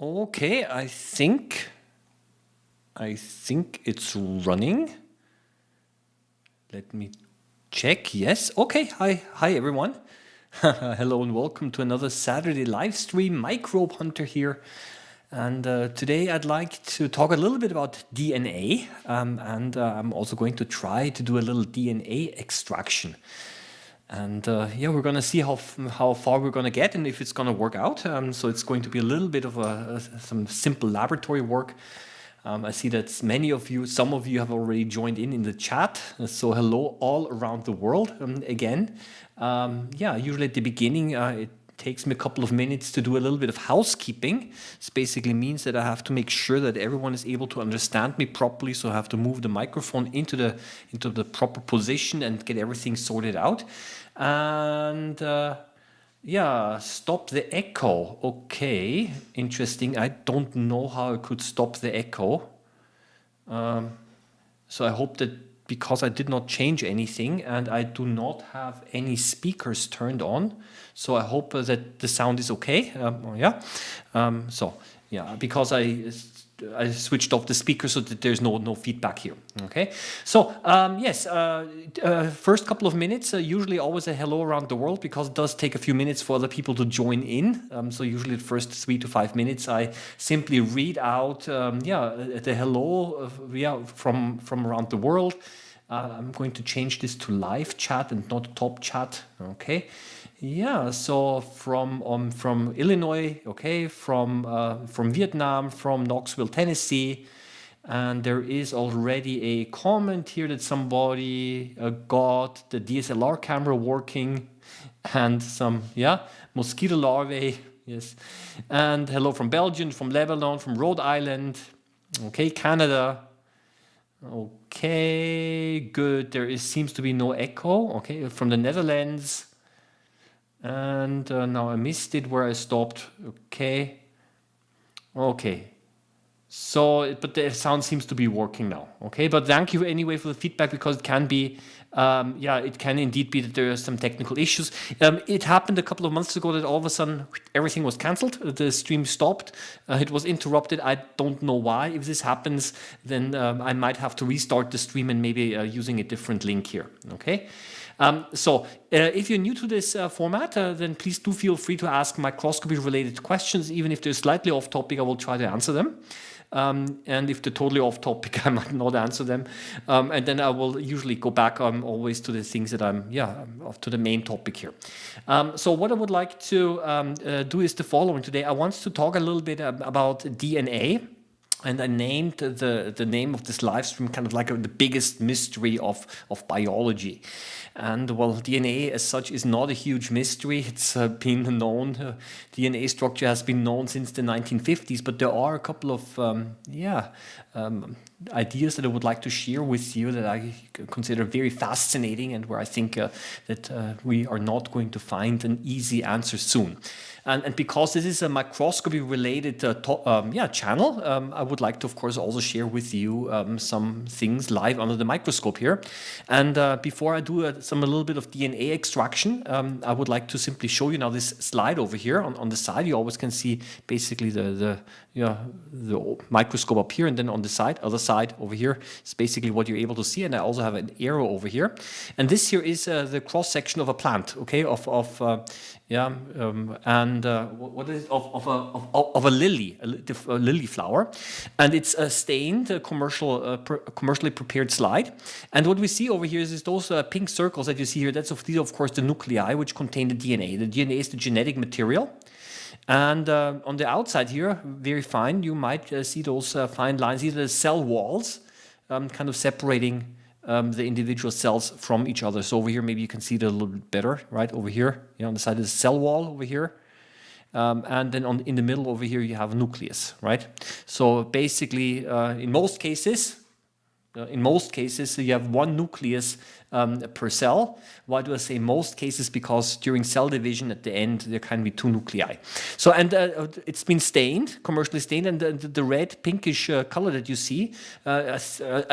Okay, I think it's running. Let me check. Yes. Okay. Hi everyone. Hello and welcome to another Saturday live stream. Microbehunter here. And today I'd like to talk a little bit about DNA. And I'm also going to try to do a little DNA extraction. And yeah, we're going to see how far we're going to get and if it's going to work out. So it's going to be a little bit of some simple laboratory work. I see that some of you have already joined in the chat. So hello all around the world again. Yeah, usually at the beginning it takes me a couple of minutes to do a little bit of housekeeping. This basically means that I have to make sure that everyone is able to understand me properly. So I have to move the microphone into the proper position and get everything sorted out. And yeah, stop the echo. Okay, interesting. I don't know how I could stop the echo. So I hope that because I did not change anything and I do not have any speakers turned on. So I hope that the sound is okay. Yeah. So yeah, because I switched off the speaker so that there's no feedback here. Okay. So yes, first couple of minutes, usually always a hello around the world because it does take a few minutes for other people to join in. So usually the first 3 to 5 minutes, I simply read out the hello from around the world. I'm going to change this to live chat and not top chat. Okay. Yeah, so from Illinois, okay, from Vietnam, from Knoxville, Tennessee, and there is already a comment here that somebody got the DSLR camera working, and some mosquito larvae, yes, and hello from Belgium, from Lebanon, from Rhode Island, okay, Canada. Okay, good. Seems to be no echo. Okay, from the Netherlands. And now I missed it where I stopped. Okay. So, but the sound seems to be working now. Okay, but thank you anyway for the feedback because it can be, it can indeed be that there are some technical issues. It happened a couple of months ago that all of a sudden everything was cancelled. The stream stopped. It was interrupted. I don't know why. If this happens, then I might have to restart the stream and maybe using a different link here. Okay. So if you're new to this format, then please do feel free to ask microscopy-related questions. Even if they're slightly off-topic, I will try to answer them. And if they're totally off-topic, I might not answer them. And then I will usually go back always to the things that to the main topic here. So what I would like to do is the following today. I want to talk a little bit about DNA. And I named the name of this live stream kind of like the biggest mystery of biology. And well, DNA as such is not a huge mystery. It's been known, DNA structure has been known since the 1950s, but there are a couple of ideas that I would like to share with you that I consider very fascinating and where I think that we are not going to find an easy answer soon. And because this is a microscopy-related channel, I would like to, of course, also share with you some things live under the microscope here. And before I do a little bit of DNA extraction, I would like to simply show you now this slide over here. On the side, you always can see basically the microscope up here, and then on the other side over here is basically what you're able to see. And I also have an arrow over here. And this here is the cross-section of a plant, okay, of what is it? Of a lily, a lily flower, and it's a stained commercially prepared slide. And what we see over here is those pink circles that you see here. These are of course the nuclei which contain the DNA. The DNA is the genetic material. And on the outside here, very fine, you might see those fine lines. These are the cell walls, kind of separating the individual cells from each other. So over here, maybe you can see it a little bit better, right? Over here, on the side is the cell wall over here. And then in the middle over here, you have a nucleus, right? So basically, in most cases, you have one nucleus per cell. Why do I say most cases? Because during cell division at the end, there can be 2 nuclei. So, and it's been stained, commercially stained, and the red pinkish color that you see, I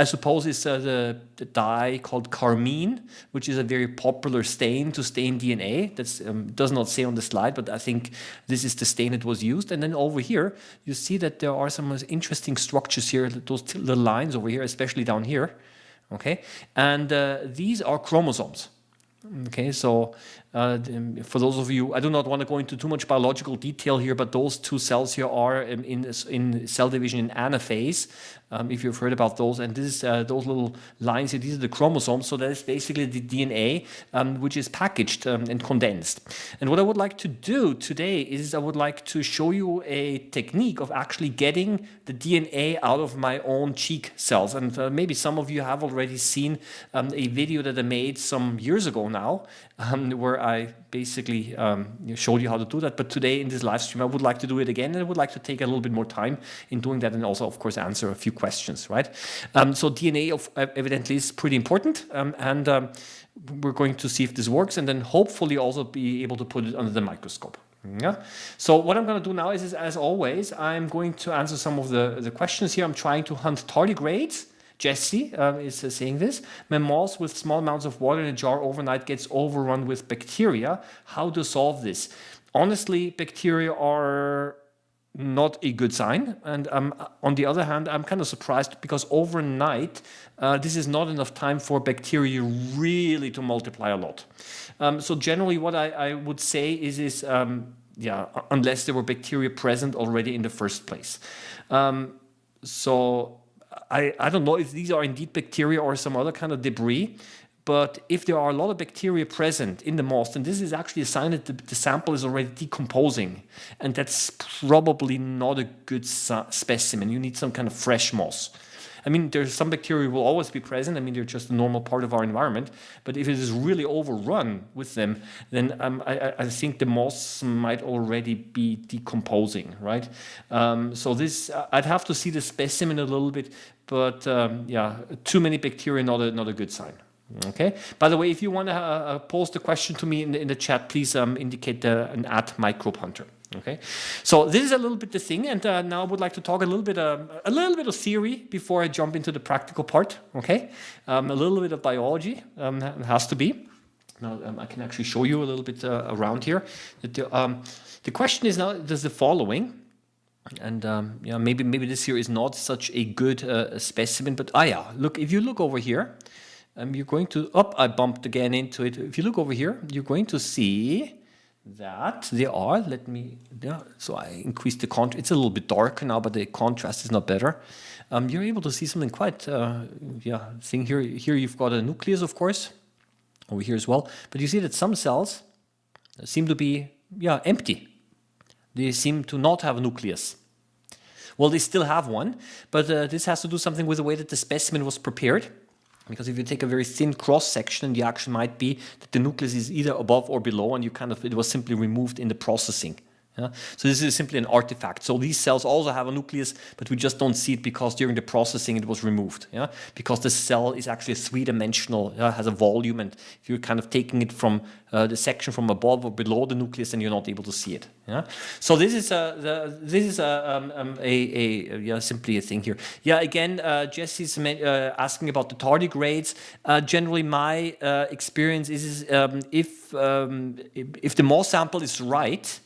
suppose is the dye called carmine, which is a very popular stain to stain DNA. That does not say on the slide, but I think this is the stain that was used. And then over here, you see that there are some interesting structures here, those little lines over here, especially down here. Okay, and these are chromosomes. Okay, so for those of you, I do not want to go into too much biological detail here, but those 2 cells here are in cell division in anaphase, if you've heard about those. And this is those little lines here, these are the chromosomes. So that is basically the DNA, which is packaged and condensed. And what I would like to do today is I would like to show you a technique of actually getting the DNA out of my own cheek cells. And maybe some of you have already seen a video that I made some years ago now, where I basically showed you how to do that. But today in this live stream, I would like to do it again, and I would like to take a little bit more time in doing that, and also, of course, answer a few questions, right? So DNA evidently is pretty important, and we're going to see if this works, and then hopefully also be able to put it under the microscope. Yeah. So what I'm going to do now is, as always, I'm going to answer some of the questions here. I'm trying to hunt tardigrades. Jesse is saying this. My mouse with small amounts of water in a jar overnight gets overrun with bacteria. How to solve this? Honestly, bacteria are not a good sign. And on the other hand, I'm kind of surprised because overnight, this is not enough time for bacteria really to multiply a lot. So generally what I would say is yeah, unless there were bacteria present already in the first place. So I don't know if these are indeed bacteria or some other kind of debris, but if there are a lot of bacteria present in the moss, then this is actually a sign that the sample is already decomposing, and that's probably not a good specimen. You need some kind of fresh moss. I mean, there's some bacteria will always be present. I mean, they're just a normal part of our environment. But if it is really overrun with them, then I think the moss might already be decomposing, right? So this, I'd have to see the specimen a little bit, but yeah, too many bacteria, not a good sign. Okay. By the way, if you want to post a question to me in the chat, please indicate an @Microbehunter. Okay, so this is a little bit the thing, and now I would like to talk a little bit of theory before I jump into the practical part. Okay, a little bit of biology it has to be. Now I can actually show you a little bit around here. The question is now does the following, and yeah, maybe this here is not such a good specimen, but yeah, look, if you look over here, you're going to I bumped again into it. If you look over here, you're going to see that there are, so I increased the contrast. It's a little bit darker now, but the contrast is not better. You're able to see something quite, thing here. Here you've got a nucleus, of course, over here as well. But you see that some cells seem to be, empty. They seem to not have a nucleus. Well, they still have one, but this has to do something with the way that the specimen was prepared. Because if you take a very thin cross section, the action might be that the nucleus is either above or below, and it was simply removed in the processing. Yeah? So this is simply an artifact. So these cells also have a nucleus, but we just don't see it because during the processing it was removed. Yeah? Because the cell is actually a three-dimensional, has a volume, and if you're kind of taking it from the section from above or below the nucleus, then you're not able to see it. Yeah? So this is simply a thing here. Yeah, again, Jesse's asking about the tardigrades. Generally, my experience is if the moss sample is right,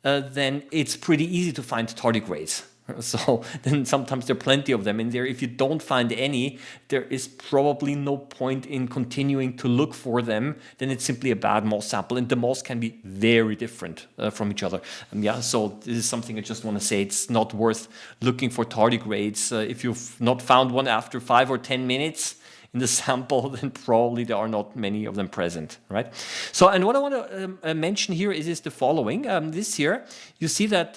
then it's pretty easy to find tardigrades. So then sometimes there are plenty of them in there. If you don't find any, there is probably no point in continuing to look for them. Then it's simply a bad moss sample, and the moss can be very different from each other. So this is something I just want to say. It's not worth looking for tardigrades. If you've not found one after 5 or 10 minutes in the sample, then probably there are not many of them present, right? So, and what I want to mention here is the following. This here, you see that,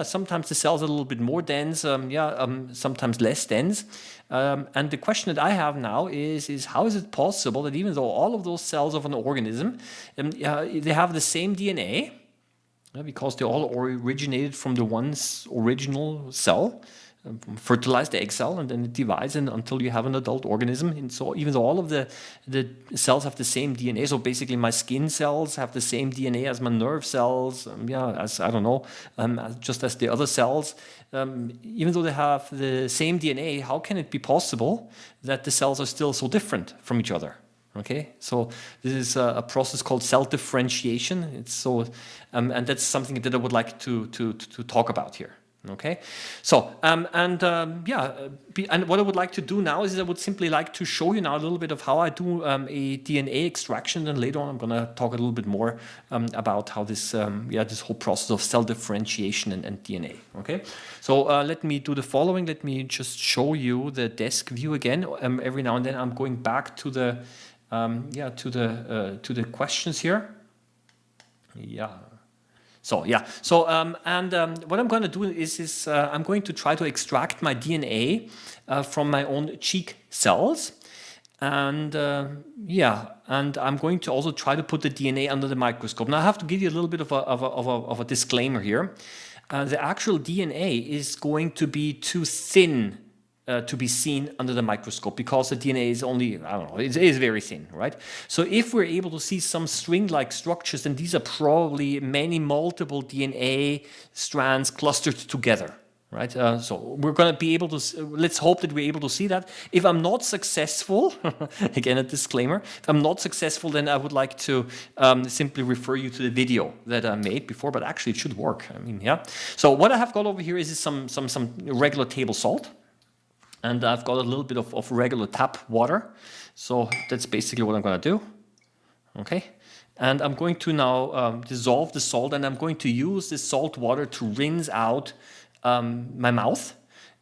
sometimes the cells are a little bit more dense, sometimes less dense. And the question that I have now is how is it possible that even though all of those cells of an organism, they have the same DNA, because they all originated from the one original cell, fertilize the egg cell, and then it divides until you have an adult organism. And so even though all of the cells have the same DNA, so basically my skin cells have the same DNA as my nerve cells, as I don't know, just as the other cells, even though they have the same DNA, how can it be possible that the cells are still so different from each other? Okay, so this is a process called cell differentiation. It's so, and that's something that I would like to talk about here. Okay, so and what I would like to do now is I would simply like to show you now a little bit of how I do a DNA extraction, and later on I'm going to talk a little bit more about how this this whole process of cell differentiation and DNA. Okay, so let me do the following. Let me just show you the desk view again. Every now and then I'm going back to the to the questions here. So what I'm going to do is I'm going to try to extract my DNA from my own cheek cells, and and I'm going to also try to put the DNA under the microscope. Now I have to give you a little bit of a disclaimer here. The actual DNA is going to be too thin to be seen under the microscope, because the DNA is only, I don't know, it is very thin, right? So if we're able to see some string-like structures, then these are probably multiple DNA strands clustered together, right? So we're going to be able to, let's hope that we're able to see that. If I'm not successful, again a disclaimer, if I'm not successful, then I would like to simply refer you to the video that I made before, but actually it should work. I mean, yeah. So what I have got over here is some regular table salt. And I've got a little bit of regular tap water. So that's basically what I'm going to do. Okay. And I'm going to now dissolve the salt, and I'm going to use this salt water to rinse out my mouth.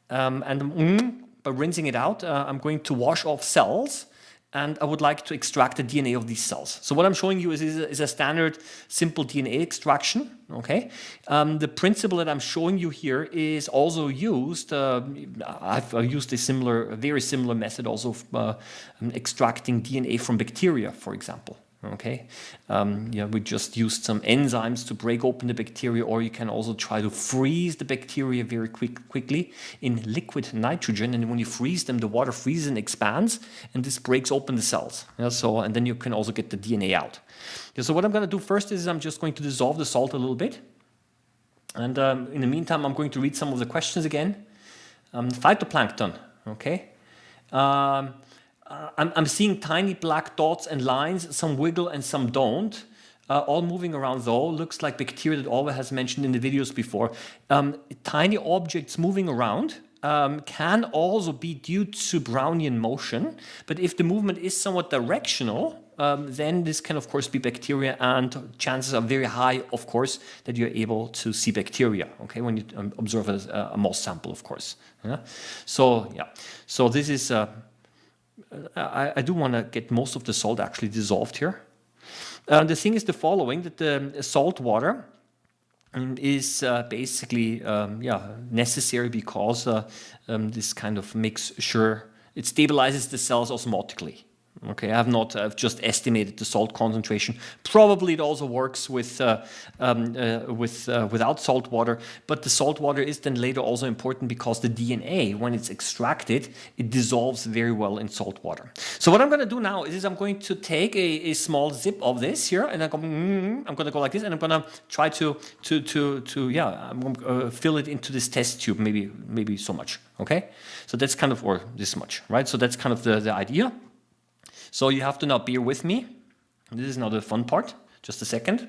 And by rinsing it out, I'm going to wash off cells, and I would like to extract the DNA of these cells. So what I'm showing you is a standard simple DNA extraction. Okay, the principle that I'm showing you here is also used. I've used a very similar method also of extracting DNA from bacteria, for example. Okay, we just used some enzymes to break open the bacteria, or you can also try to freeze the bacteria very quickly in liquid nitrogen, and when you freeze them, the water freezes and expands, and this breaks open the cells. And then you can also get the DNA out. So what I'm going to do first is I'm just going to dissolve the salt a little bit, and in the meantime I'm going to read some of the questions again. Phytoplankton, okay. I'm seeing tiny black dots and lines, some wiggle and some don't, all moving around though. Looks like bacteria that Olga has mentioned in the videos before. Tiny objects moving around can also be due to Brownian motion, but if the movement is somewhat directional, then this can of course be bacteria, and chances are very high, of course, that you're able to see bacteria, okay, when you observe a moss sample, of course. So this is... I do want to get most of the salt actually dissolved here. The thing is the following, that the salt water is basically necessary because this kind of makes sure it stabilizes the cells osmotically. Okay, I've just estimated the salt concentration. Probably it also works without salt water, but the salt water is then later also important because the DNA, when it's extracted, it dissolves very well in salt water. So what I'm going to do now is I'm going to take a small zip of this here, and I'm going to go like this, and I'm going to try to fill it into this test tube, maybe so much. Okay, so that's kind of, or this much, right? So that's kind of the idea. So you have to now bear with me. This is now the fun part. Just a second.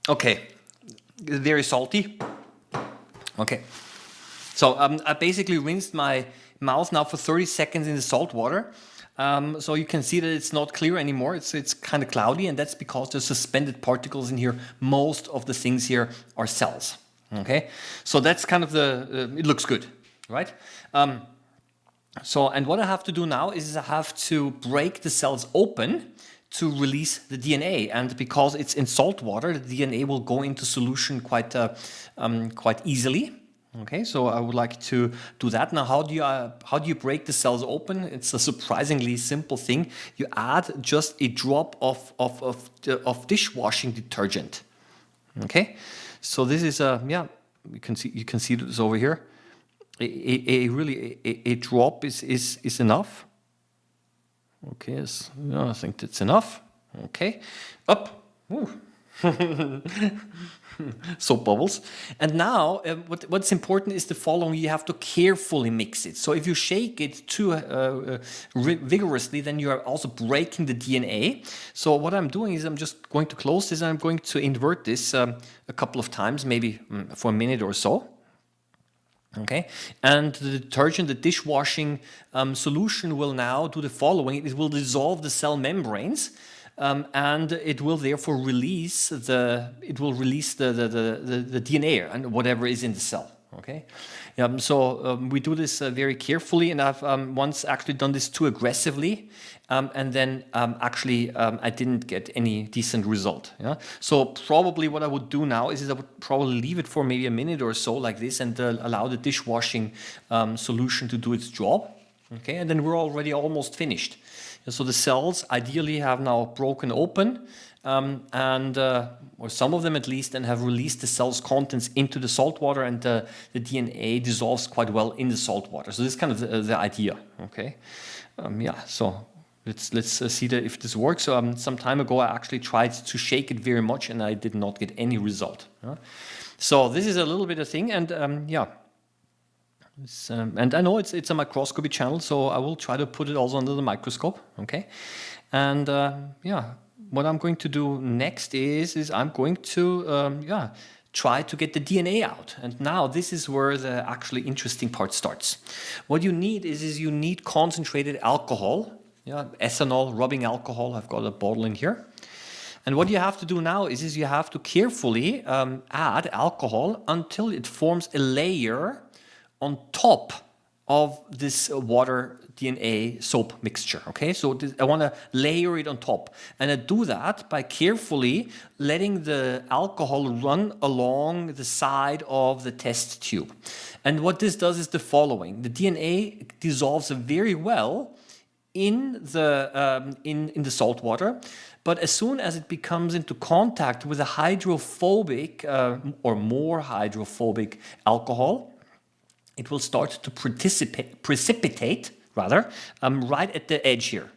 Okay, very salty. Okay, so I basically rinsed my mouth now for 30 seconds in the salt water. So you can see that it's not clear anymore. It's kind of cloudy, and that's because there's suspended particles in here. Most of the things here are cells. Okay, so that's kind of it looks good, right? And what I have to do now is I have to break the cells open to release the DNA, and because it's in salt water, the DNA will go into solution quite easily. Okay, so I would like to do that. Now, how do you break the cells open? It's a surprisingly simple thing. You add just a drop of dishwashing detergent. Okay, so this is you can see this over here. A drop is enough. Okay, I think that's enough. Okay, up. Soap bubbles. And now what's important is the following: you have to carefully mix it. So if you shake it too vigorously, then you are also breaking the DNA. So what I'm doing is I'm just going to close this, and I'm going to invert this a couple of times, maybe for a minute or so. Okay, and the detergent, the dishwashing solution will now do the following: it will dissolve the cell membranes. And it will therefore release the DNA and whatever is in the cell. Okay, so we do this very carefully, and I've once actually done this too aggressively, and then I didn't get any decent result. Yeah, so probably what I would do now is I would probably leave it for maybe a minute or so like this, and allow the dishwashing solution to do its job. Okay, and then we're already almost finished. So the cells ideally have now broken open, or some of them at least, and have released the cell's contents into the salt water, and the DNA dissolves quite well in the salt water. So this is kind of the idea. Okay, so let's see if this works. So some time ago I actually tried to shake it very much, and I did not get any result. So this is a little bit of thing, and and I know it's a microscopy channel, so I will try to put it also under the microscope. Okay, and what I'm going to do next is I'm going to try to get the DNA out. And now this is where the actually interesting part starts. What you need is you need concentrated alcohol, ethanol, rubbing alcohol. I've got a bottle in here. And what you have to do now is you have to carefully add alcohol until it forms a layer on top of this water DNA soap mixture. Okay, so I want to layer it on top, and I do that by carefully letting the alcohol run along the side of the test tube. And what this does is the following: the DNA dissolves very well in the salt water, but as soon as it becomes into contact with a hydrophobic or more hydrophobic alcohol, it will start to precipitate right at the edge here.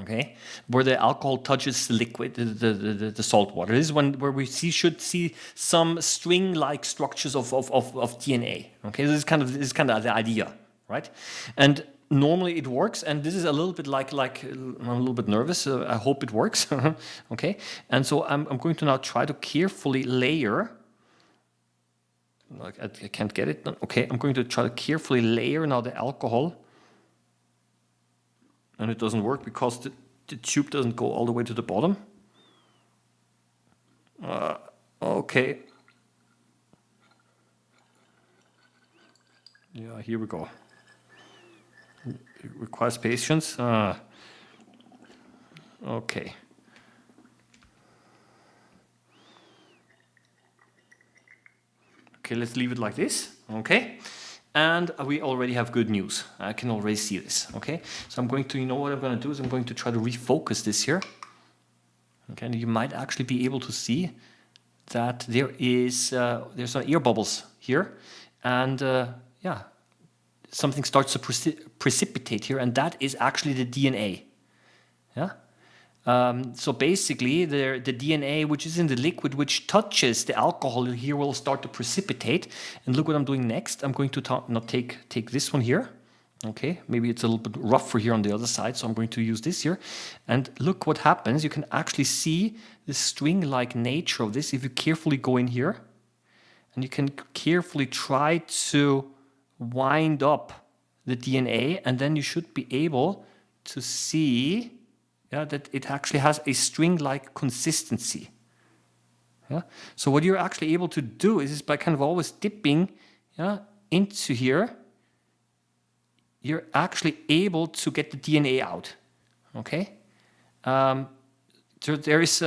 Okay, where the alcohol touches the liquid, the salt water. This is where we should see some string-like structures of DNA. Okay, this is kind of the idea, right? And normally it works, and this is a little bit like I'm a little bit nervous. I hope it works. Okay, and so I'm going to now try to carefully layer. I can't get it. Okay, I'm going to try to carefully layer now the alcohol. And it doesn't work because the tube doesn't go all the way to the bottom. Okay. Yeah, here we go. It requires patience. Okay. Okay, let's leave it like this. Okay. And we already have good news. I can already see this. Okay. So I'm going to, what I'm going to do is I'm going to try to refocus this here. Okay. And you might actually be able to see that there's some air bubbles here. And something starts to precipitate here. And that is actually the DNA. Yeah. So basically, the DNA, which is in the liquid, which touches the alcohol here, will start to precipitate. And look what I'm doing next. I'm going to not take this one here. Okay, maybe it's a little bit rougher here on the other side, so I'm going to use this here. And look what happens. You can actually see the string-like nature of this if you carefully go in here. And you can carefully try to wind up the DNA, and then you should be able to see that it actually has a string-like consistency. Yeah? So what you're actually able to do is by kind of always dipping into here, you're actually able to get the DNA out. Okay? So there is,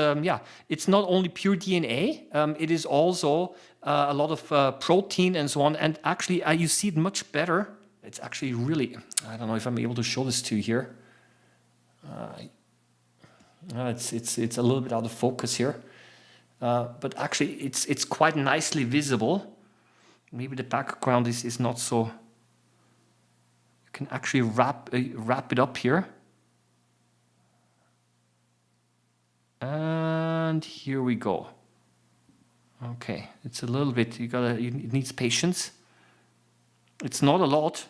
it's not only pure DNA, it is also a lot of protein and so on. And actually, you see it much better. It's actually really, I don't know if I'm able to show this to you here. It's a little bit out of focus here. But actually, it's quite nicely visible. Maybe the background is not so. You can actually wrap it up here. And here we go. Okay, it's a little bit, it needs patience. It's not a lot.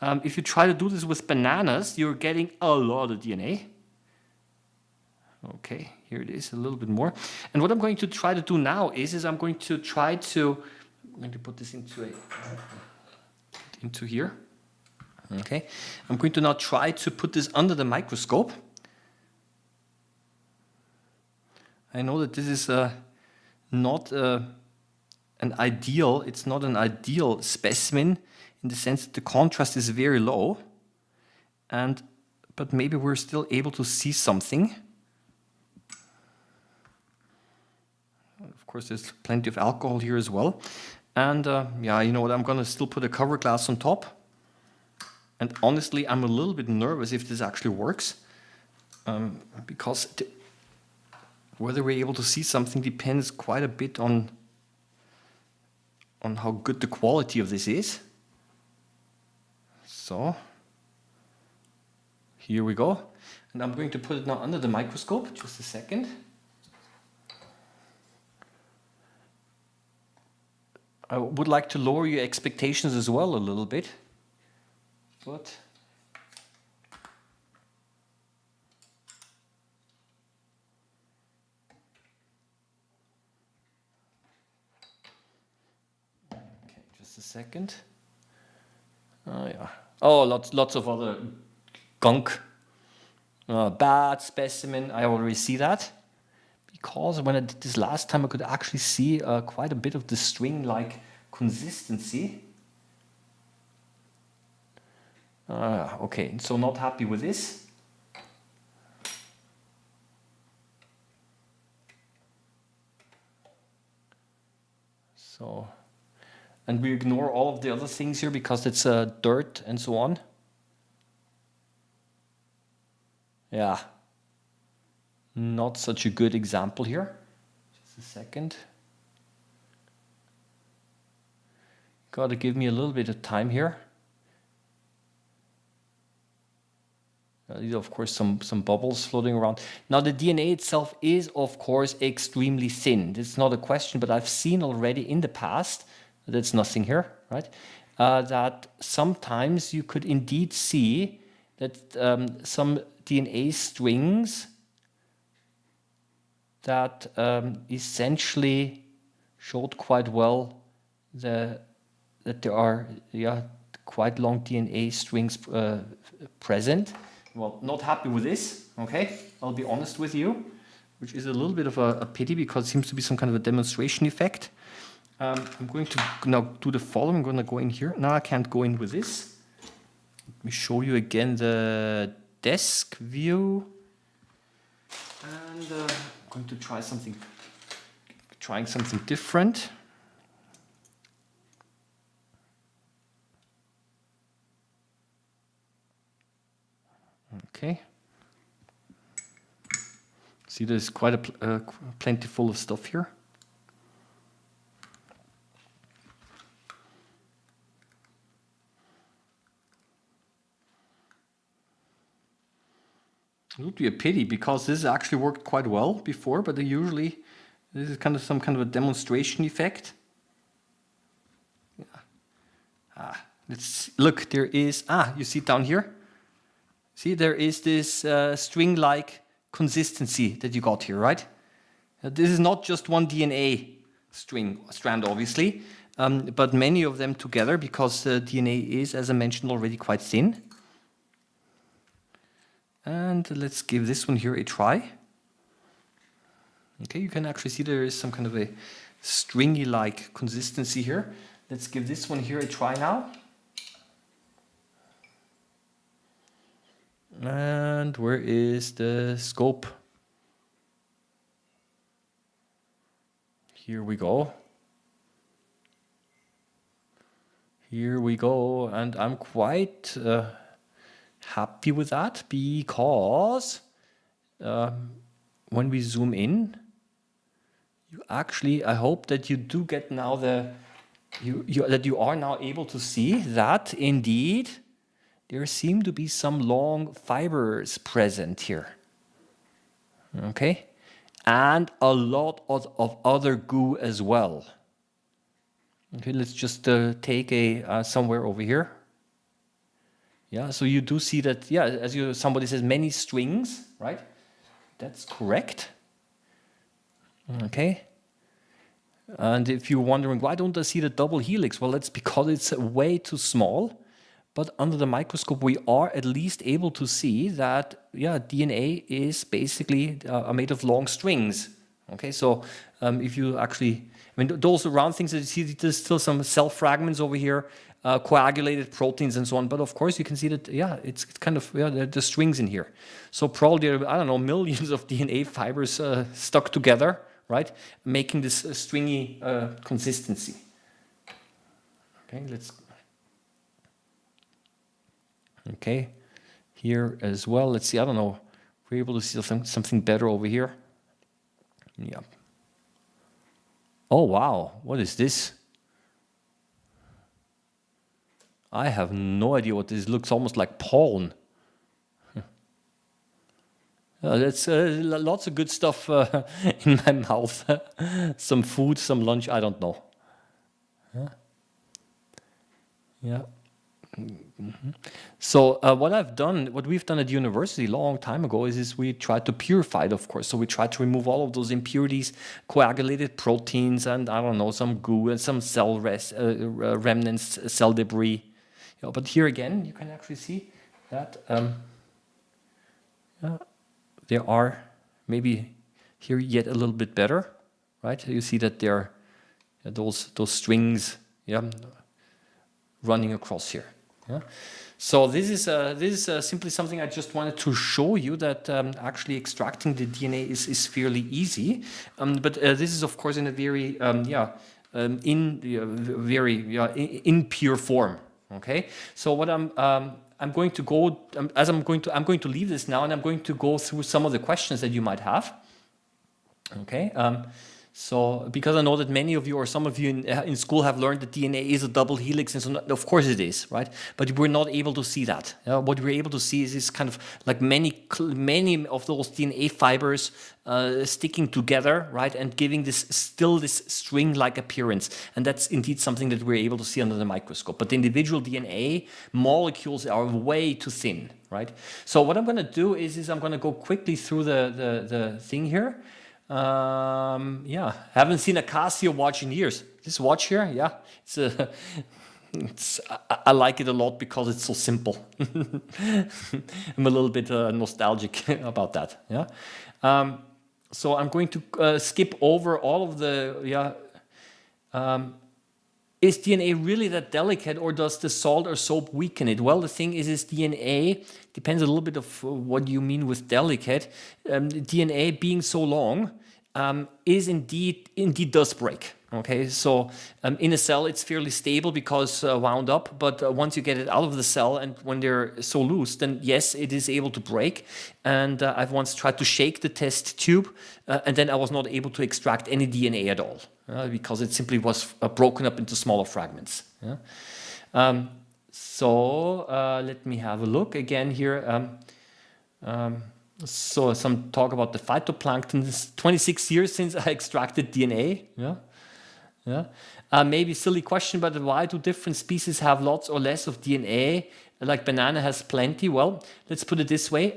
If you try to do this with bananas, you're getting a lot of DNA. Okay, here it is, a little bit more. And what I'm going to try to do now is I'm going to put this into here. Okay, I'm going to now try to put this under the microscope. I know that this is not an ideal, it's not an ideal specimen in the sense that the contrast is very low, but maybe we're still able to see something. Of course, there's plenty of alcohol here as well. And you know what, I'm going to still put a cover glass on top. And honestly, I'm a little bit nervous if this actually works, because whether we're able to see something depends quite a bit on how good the quality of this is. So, here we go. And I'm going to put it now under the microscope, just a second. I would like to lower your expectations as well a little bit, but okay, just a second. Oh yeah. Oh, lots of other gunk. Bad specimen. I already see that. Because when I did this last time, I could actually see quite a bit of the string-like consistency. Okay, so not happy with this. So, and we ignore all of the other things here because it's dirt and so on. Yeah. Not such a good example here. Just a second. Gotta give me a little bit of time here. These are, of course, some bubbles floating around. Now, the DNA itself is, of course, extremely thin. It's not a question, but I've seen already in the past, that's nothing here, right? That sometimes you could indeed see that some DNA strings that essentially showed quite well that there are quite long DNA strings present. Well, not happy with this, okay? I'll be honest with you, which is a little bit of a pity because it seems to be some kind of a demonstration effect. I'm going to now do the following. I'm going to go in here. Now I can't go in with this. Let me show you again the desk view. And I'm going to try something different. Okay. See, there's quite a plentiful of stuff here. It would be a pity because this actually worked quite well before, but usually this is kind of some kind of a demonstration effect. Yeah. Let's look. There is you see it down here. See, there is this string-like consistency that you got here, right? This is not just one DNA strand, obviously, but many of them together because the DNA is, as I mentioned already, quite thin. And let's give this one here a try. Okay, you can actually see there is some kind of a stringy-like consistency here. Let's give this one here a try now. And where is the scope? Here we go. Here we go. And I'm quite happy with that because when we zoom in, you actually, I hope that you do get now that you are now able to see that indeed there seem to be some long fibers present here. Okay? And a lot of other goo as well. Okay, let's just take a somewhere over here. Yeah, so you do see that, yeah, as somebody says, many strings, right? That's correct. Okay. And if you're wondering, why don't I see the double helix? Well, that's because it's way too small. But under the microscope, we are at least able to see that, yeah, DNA is basically made of long strings. Okay, so if you actually, I mean, those round things that you see, there's still some cell fragments over here, coagulated proteins and so on. But of course, you can see that, yeah, it's kind of, yeah, the strings in here. So probably, I don't know, millions of DNA fibers stuck together, right, making this stringy consistency. Okay, let's. Okay, here as well. Let's see. I don't know. We're able to see something better over here. Yeah. Oh wow! What is this? I have no idea what this looks. Almost like pollen. That's lots of good stuff in my mouth. Some food, some lunch. I don't know. Huh? Yeah. Mm-hmm. So what we've done at university a long time ago is we tried to purify it, of course. So we tried to remove all of those impurities, coagulated proteins, and I don't know, some goo and some cell remnants, cell debris. You know, but here again, you can actually see that there are maybe here yet a little bit better, right? You see that there are those strings, yeah, running across here. Yeah. So this is simply something I just wanted to show you that actually extracting the DNA is fairly easy, but this is of course in a very in pure form. Okay. So what I'm going to go I'm going to leave this now, and I'm going to go through some of the questions that you might have. Okay. So, because I know that many of you or some of you in school have learned that DNA is a double helix, and so of course it is, right? But we're not able to see that. What we're able to see is kind of like many of those DNA fibers sticking together, right, and giving this string-like appearance. And that's indeed something that we're able to see under the microscope. But the individual DNA molecules are way too thin, right? So what I'm going to do is I'm going to go quickly through the thing here. Yeah, haven't seen a Casio watch in years. This watch here, yeah, I like it a lot because it's so simple. I'm a little bit nostalgic about that. Yeah, so I'm going to skip over all of the is DNA really that delicate, or does the salt or soap weaken it? Well, the thing is DNA depends a little bit of what you mean with delicate. DNA being so long is indeed does break. Okay, so in a cell it's fairly stable because wound up, but once you get it out of the cell and when they're so loose, then yes, it is able to break. And I've once tried to shake the test tube, and then I was not able to extract any DNA at all because it simply was broken up into smaller fragments. Yeah? So let me have a look again here. So some talk about the phytoplankton. It's 26 years since I extracted DNA. Yeah. Yeah. Maybe silly question, but why do different species have lots or less of DNA? Like banana has plenty. Well, let's put it this way.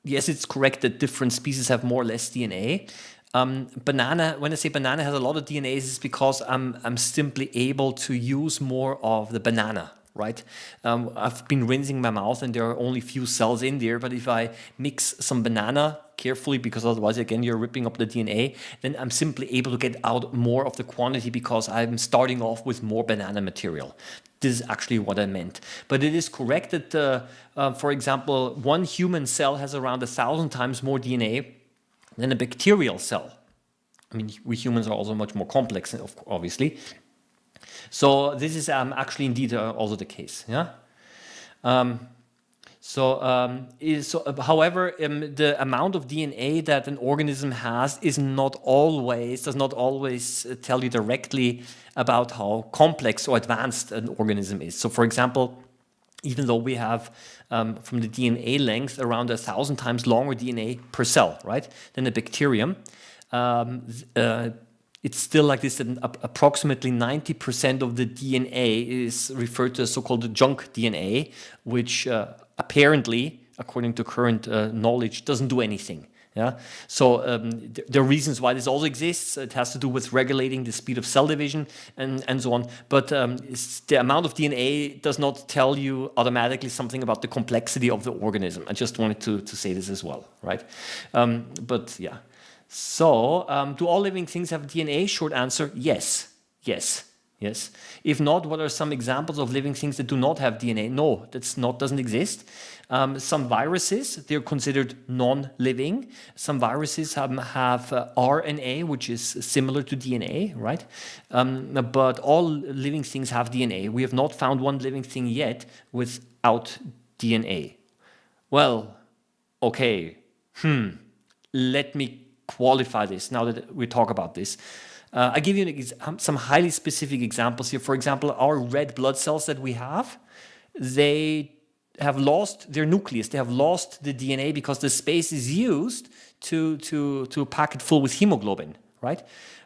Yes, it's correct that different species have more or less DNA. Banana, when I say banana has a lot of DNA, it's because I'm simply able to use more of the banana, right? I've been rinsing my mouth and there are only few cells in there, but if I mix some banana carefully, because otherwise, again, you're ripping up the DNA, then I'm simply able to get out more of the quantity because I'm starting off with more banana material. This is actually what I meant. But it is correct that, for example, one human cell has around 1,000 times more DNA than a bacterial cell. I mean, we humans are also much more complex, obviously. So this is actually indeed also the case. Yeah. However, the amount of DNA that an organism has does not always tell you directly about how complex or advanced an organism is. So, for example, even though we have from the DNA length around 1,000 times longer DNA per cell, right, than a bacterium, it's still like this, that approximately 90% of the DNA is referred to as so-called junk DNA, which apparently, according to current knowledge, doesn't do anything. Yeah. So there are reasons why this also exists. It has to do with regulating the speed of cell division and so on. But the amount of DNA does not tell you automatically something about the complexity of the organism. I just wanted to say this as well, right? But yeah. So do all living things have DNA? Short answer, yes. Yes. Yes. If not, what are some examples of living things that do not have DNA? No, doesn't exist. Some viruses, they're considered non-living. Some viruses have RNA, which is similar to DNA, right? But all living things have DNA. We have not found one living thing yet without DNA. Well, okay. Let me qualify this now that we talk about this. I give you some highly specific examples here. For example, our red blood cells that we have, they have lost their nucleus. They have lost the DNA because the space is used to pack it full with hemoglobin, right?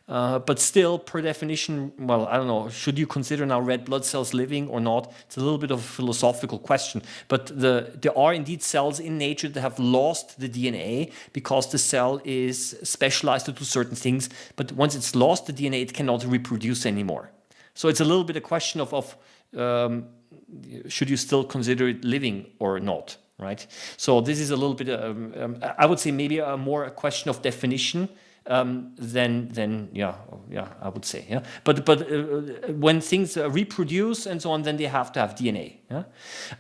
But still, per definition, well, I don't know, should you consider now red blood cells living or not? It's a little bit of a philosophical question. But there are indeed cells in nature that have lost the DNA because the cell is specialized to do certain things. But once it's lost the DNA, it cannot reproduce anymore. So it's a little bit a question of should you still consider it living or not, right? So this is a little bit, I would say maybe more a question of definition then I would say, yeah. But when things reproduce and so on, then they have to have DNA. Yeah.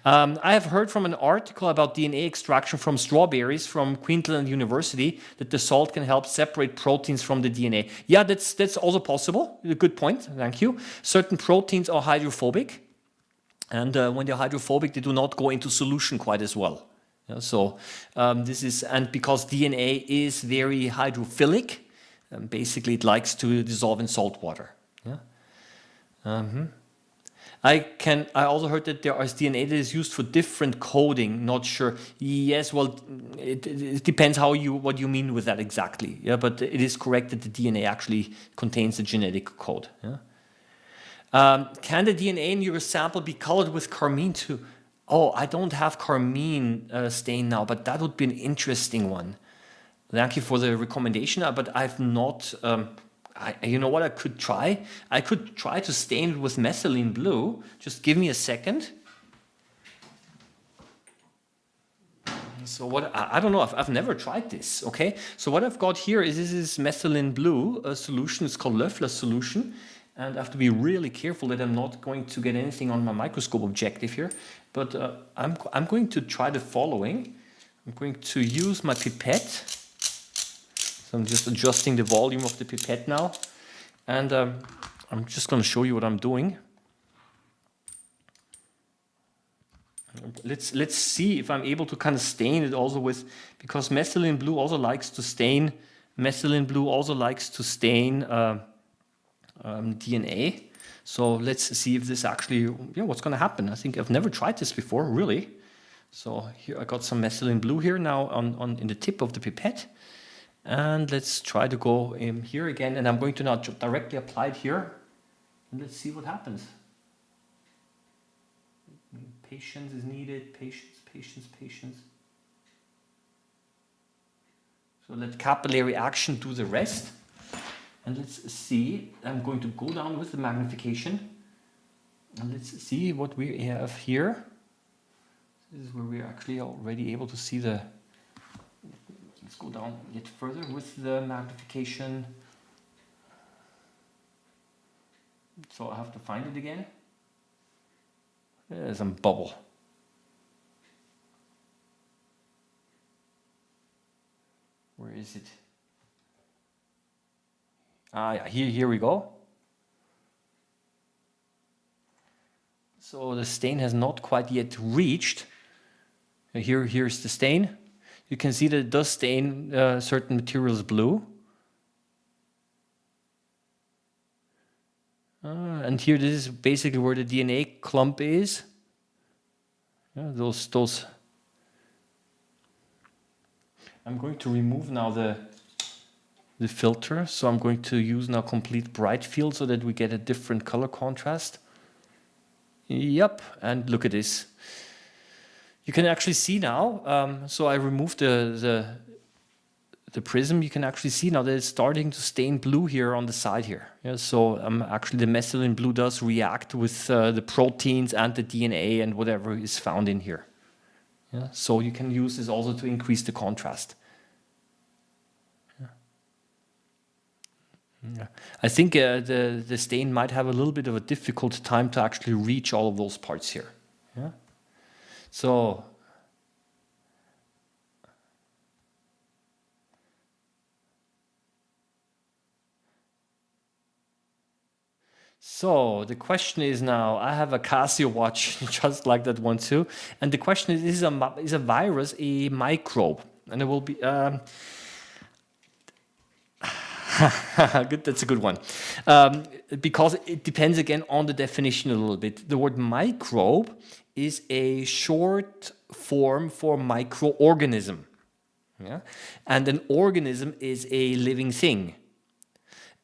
I have heard from an article about DNA extraction from strawberries from Queensland University that the salt can help separate proteins from the DNA. Yeah, that's also possible. A good point. Thank you. Certain proteins are hydrophobic, and when they're hydrophobic, they do not go into solution quite as well. Yeah, so this is, and because DNA is very hydrophilic, basically it likes to dissolve in salt water. Yeah. I also heard that there is DNA that is used for different coding. Not sure. Yes, well, it depends what you mean with that exactly. Yeah, but it is correct that the DNA actually contains the genetic code. Yeah. Can the DNA in your sample be colored with carmine too? Oh, I don't have carmine stain now, but that would be an interesting one. Thank you for the recommendation, but I've not. You know what I could try? I could try to stain it with methylene blue. Just give me a second. So what? I don't know. I've never tried this. Okay. So what I've got here is this is methylene blue solution. It's called Löffler solution. And I have to be really careful that I'm not going to get anything on my microscope objective here. But I'm going to try the following. I'm going to use my pipette. So I'm just adjusting the volume of the pipette now. And I'm just going to show you what I'm doing. Let's see if I'm able to kind of stain it also with, because methylene blue also likes to stain. Methylene blue also likes to stain DNA. So let's see if this actually, what's going to happen. I think I've never tried this before, really. So here I got some methylene blue here now in the tip of the pipette. And let's try to go in here again. And I'm going to now directly apply it here. And let's see what happens. Patience is needed. Patience, patience, patience. So let capillary action do the rest. And let's see. I'm going to go down with the magnification. And let's see what we have here. This is where we're actually already able to see the... Let's go down yet further with the magnification. So I have to find it again. There's some bubble. Where is it? Ah, yeah, here we go. So the stain has not quite yet reached. Here's the stain. You can see that it does stain certain materials blue. And here, this is basically where the DNA clump is. Yeah, those. I'm going to remove now the filter. So I'm going to use now complete bright field so that we get a different color contrast. Yep, and look at this. You can actually see now, so I removed the prism. You can actually see now that it's starting to stain blue here on the side here. Yeah, so actually the methylene blue does react with the proteins and the DNA and whatever is found in here. Yeah, so you can use this also to increase the contrast. Yeah. I think the stain might have a little bit of a difficult time to actually reach all of those parts here. Yeah. So the question is now, I have a Casio watch just like that one too, and the question is a virus a microbe? And it will be good, that's a good one. Because it depends again on the definition a little bit. The word microbe is a short form for microorganism. Yeah? And an organism is a living thing.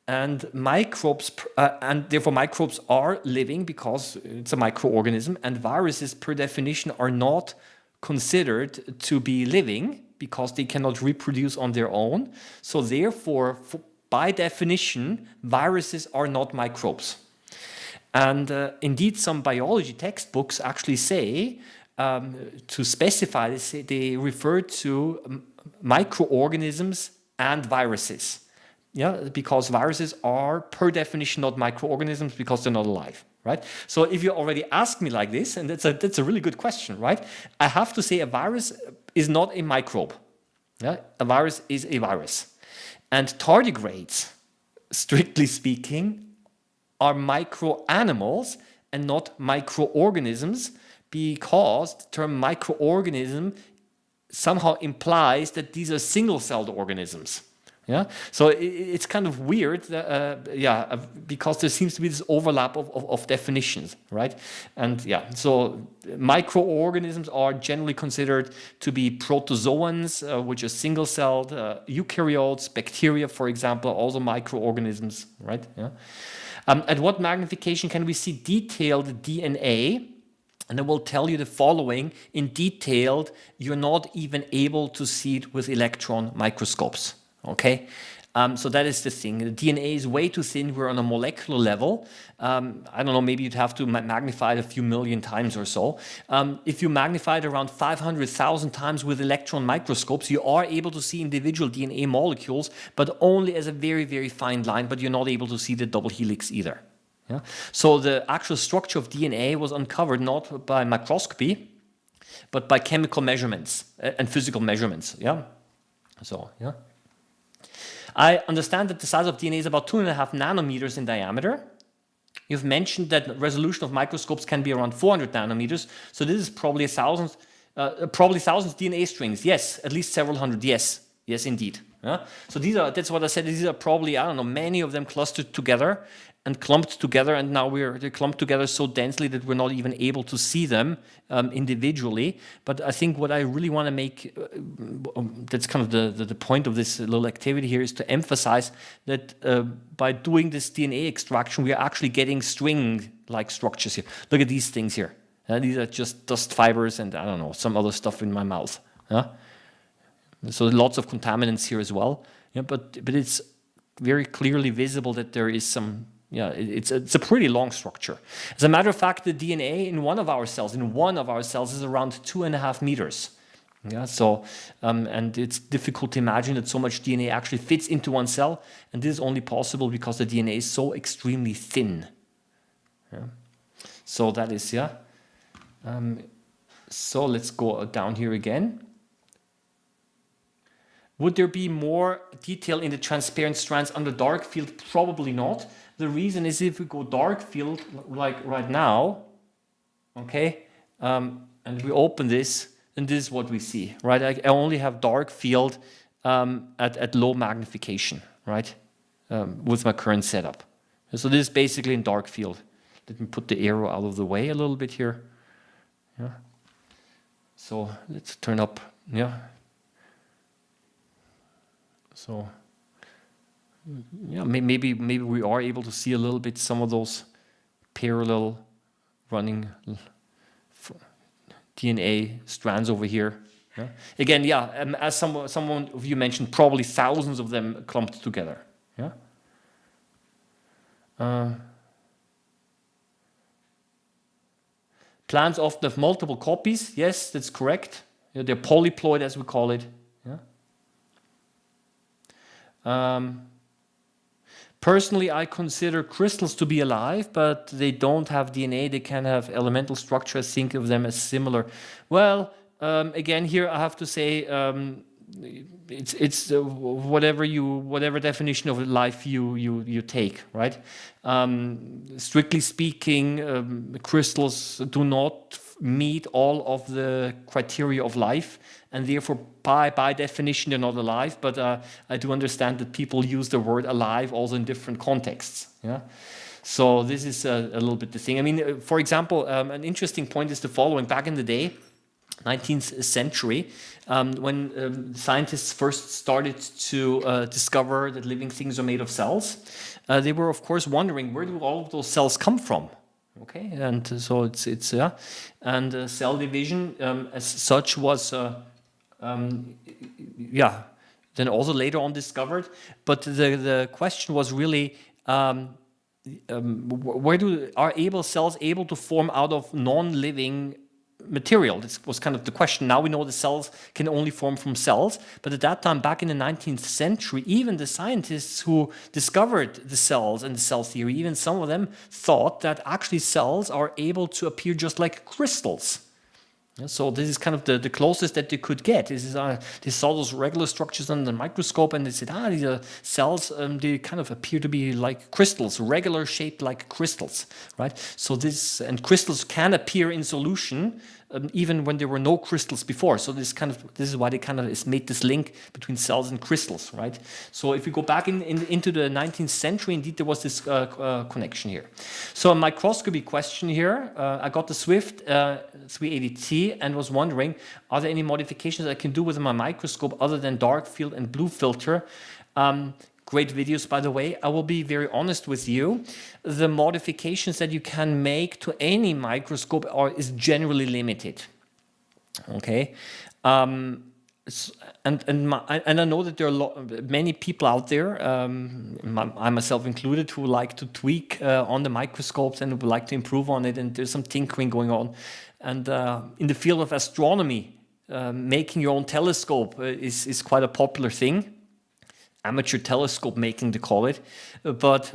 And microbes, and therefore microbes are living because it's a microorganism, and viruses per definition are not considered to be living because they cannot reproduce on their own. So therefore, by definition, viruses are not microbes. And indeed, some biology textbooks actually say, to specify this, they refer to microorganisms and viruses. Yeah, because viruses are per definition not microorganisms because they're not alive, right? So if you already ask me like this, and that's a really good question, right? I have to say a virus is not a microbe. Yeah? A virus is a virus. And tardigrades, strictly speaking, are microanimals and not microorganisms, because the term microorganism somehow implies that these are single-celled organisms. Yeah, so it's kind of weird, because there seems to be this overlap of definitions, right? And yeah, so microorganisms are generally considered to be protozoans, which are single-celled, eukaryotes, bacteria, for example, also microorganisms, right? Yeah. At what magnification can we see detailed DNA? And I will tell you the following in detailed. You're not even able to see it with electron microscopes. Okay, so that is the thing. The DNA is way too thin. We're on a molecular level. I don't know, maybe you'd have to magnify it a few million times or so. If you magnify it around 500,000 times with electron microscopes, you are able to see individual DNA molecules, but only as a very, very fine line, but you're not able to see the double helix either. Yeah? So the actual structure of DNA was uncovered not by microscopy, but by chemical measurements and physical measurements. Yeah. So, yeah. I understand that the size of DNA is about 2.5 nanometers in diameter. You've mentioned that resolution of microscopes can be around 400 nanometers. So this is probably thousands DNA strings. Yes, at least several hundred. Yes, yes, indeed. Yeah? So that's what I said. These are probably, I don't know, many of them clustered together. and clumped together, and now they're clumped together so densely that we're not even able to see them individually. But I think what I really want to make, that's kind of the point of this little activity here, is to emphasize that by doing this DNA extraction, we are actually getting string-like structures here. Look at these things here. These are just dust fibers and, I don't know, some other stuff in my mouth. So lots of contaminants here as well. Yeah, but it's very clearly visible that there is some, it's a pretty long structure. As a matter of fact, the DNA in one of our cells is around 2.5 meters. Yeah, so, and it's difficult to imagine that so much DNA actually fits into one cell, and this is only possible because the DNA is so extremely thin. Yeah. So that is, so let's go down here again. Would there be more detail in the transparent strands under dark field? Probably not. The reason is if we go dark field, like right now, okay, and we open this, and this is what we see, right? I only have dark field at low magnification, right, with my current setup. So this is basically in dark field. Let me put the arrow out of the way a little bit here. Yeah. So let's turn up, So, maybe we are able to see a little bit some of those parallel running DNA strands over here. Yeah. Again, as someone of you mentioned, probably thousands of them clumped together. Yeah. Plants often have multiple copies. Yes, that's correct. They're polyploid, as we call it. Personally, I consider crystals to be alive, but they don't have DNA. They can have elemental structure. I think of them as similar. Well, again, here I have to say it's whatever definition of life you take, right? Strictly speaking, crystals do not meet all of the criteria of life, and therefore by definition they're not alive, but I do understand that people use the word alive also in different contexts. Yeah, so this is a little bit the thing. I mean, for example, an interesting point is the following. Back in the day, 19th century, when scientists first started to discover that living things are made of cells, they were of course wondering, where do all of those cells come from? Okay, and so it's and cell division as such was then also later on discovered, but the question was really where are cells able to form out of non-living material? This was kind of the question. Now we know the cells can only form from cells, but at that time, back in the 19th century, even the scientists who discovered the cells and the cell theory, even some of them thought that actually cells are able to appear just like crystals. Yeah, so this is kind of the closest that they could get. This is, they saw those regular structures under the microscope, and they said, these are cells, they kind of appear to be like crystals, regular shaped like crystals, right? So and crystals can appear in solution even when there were no crystals before. So this is why they kind of made this link between cells and crystals, right? So if we go back into the 19th century, indeed there was this connection here. So a microscopy question here. I got the Swift 380T and was wondering, are there any modifications I can do with my microscope other than dark field and blue filter? Great videos, by the way. I will be very honest with you. The modifications that you can make to any microscope is generally limited. Okay, and I know that there are many people out there, I myself included, who like to tweak on the microscopes and would like to improve on it. And there's some tinkering going on. And in the field of astronomy, making your own telescope is quite a popular thing. Amateur telescope making, they call it, but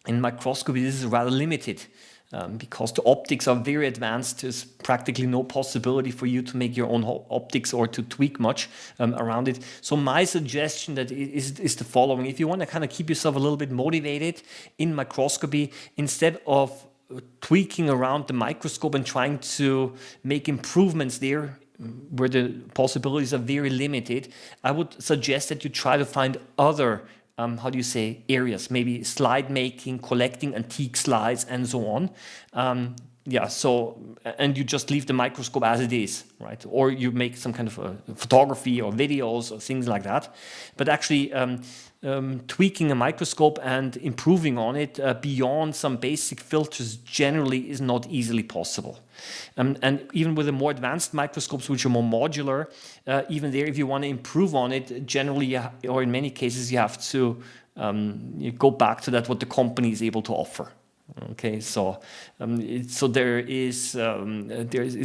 in microscopy this is rather limited because the optics are very advanced. There's practically no possibility for you to make your own optics or to tweak much around it. So my suggestion is the following. If you want to kind of keep yourself a little bit motivated in microscopy, instead of tweaking around the microscope and trying to make improvements there, where the possibilities are very limited, I would suggest that you try to find other how do you say, areas, maybe slide making, collecting antique slides, and so on. Yeah, so, and you just leave the microscope as it is, right? Or you make some kind of photography or videos or things like that. But actually tweaking a microscope and improving on it beyond some basic filters generally is not easily possible. And even with the more advanced microscopes, which are more modular, even there, if you want to improve on it, generally, or in many cases, you have to you go back to that, what the company is able to offer. Okay, so it's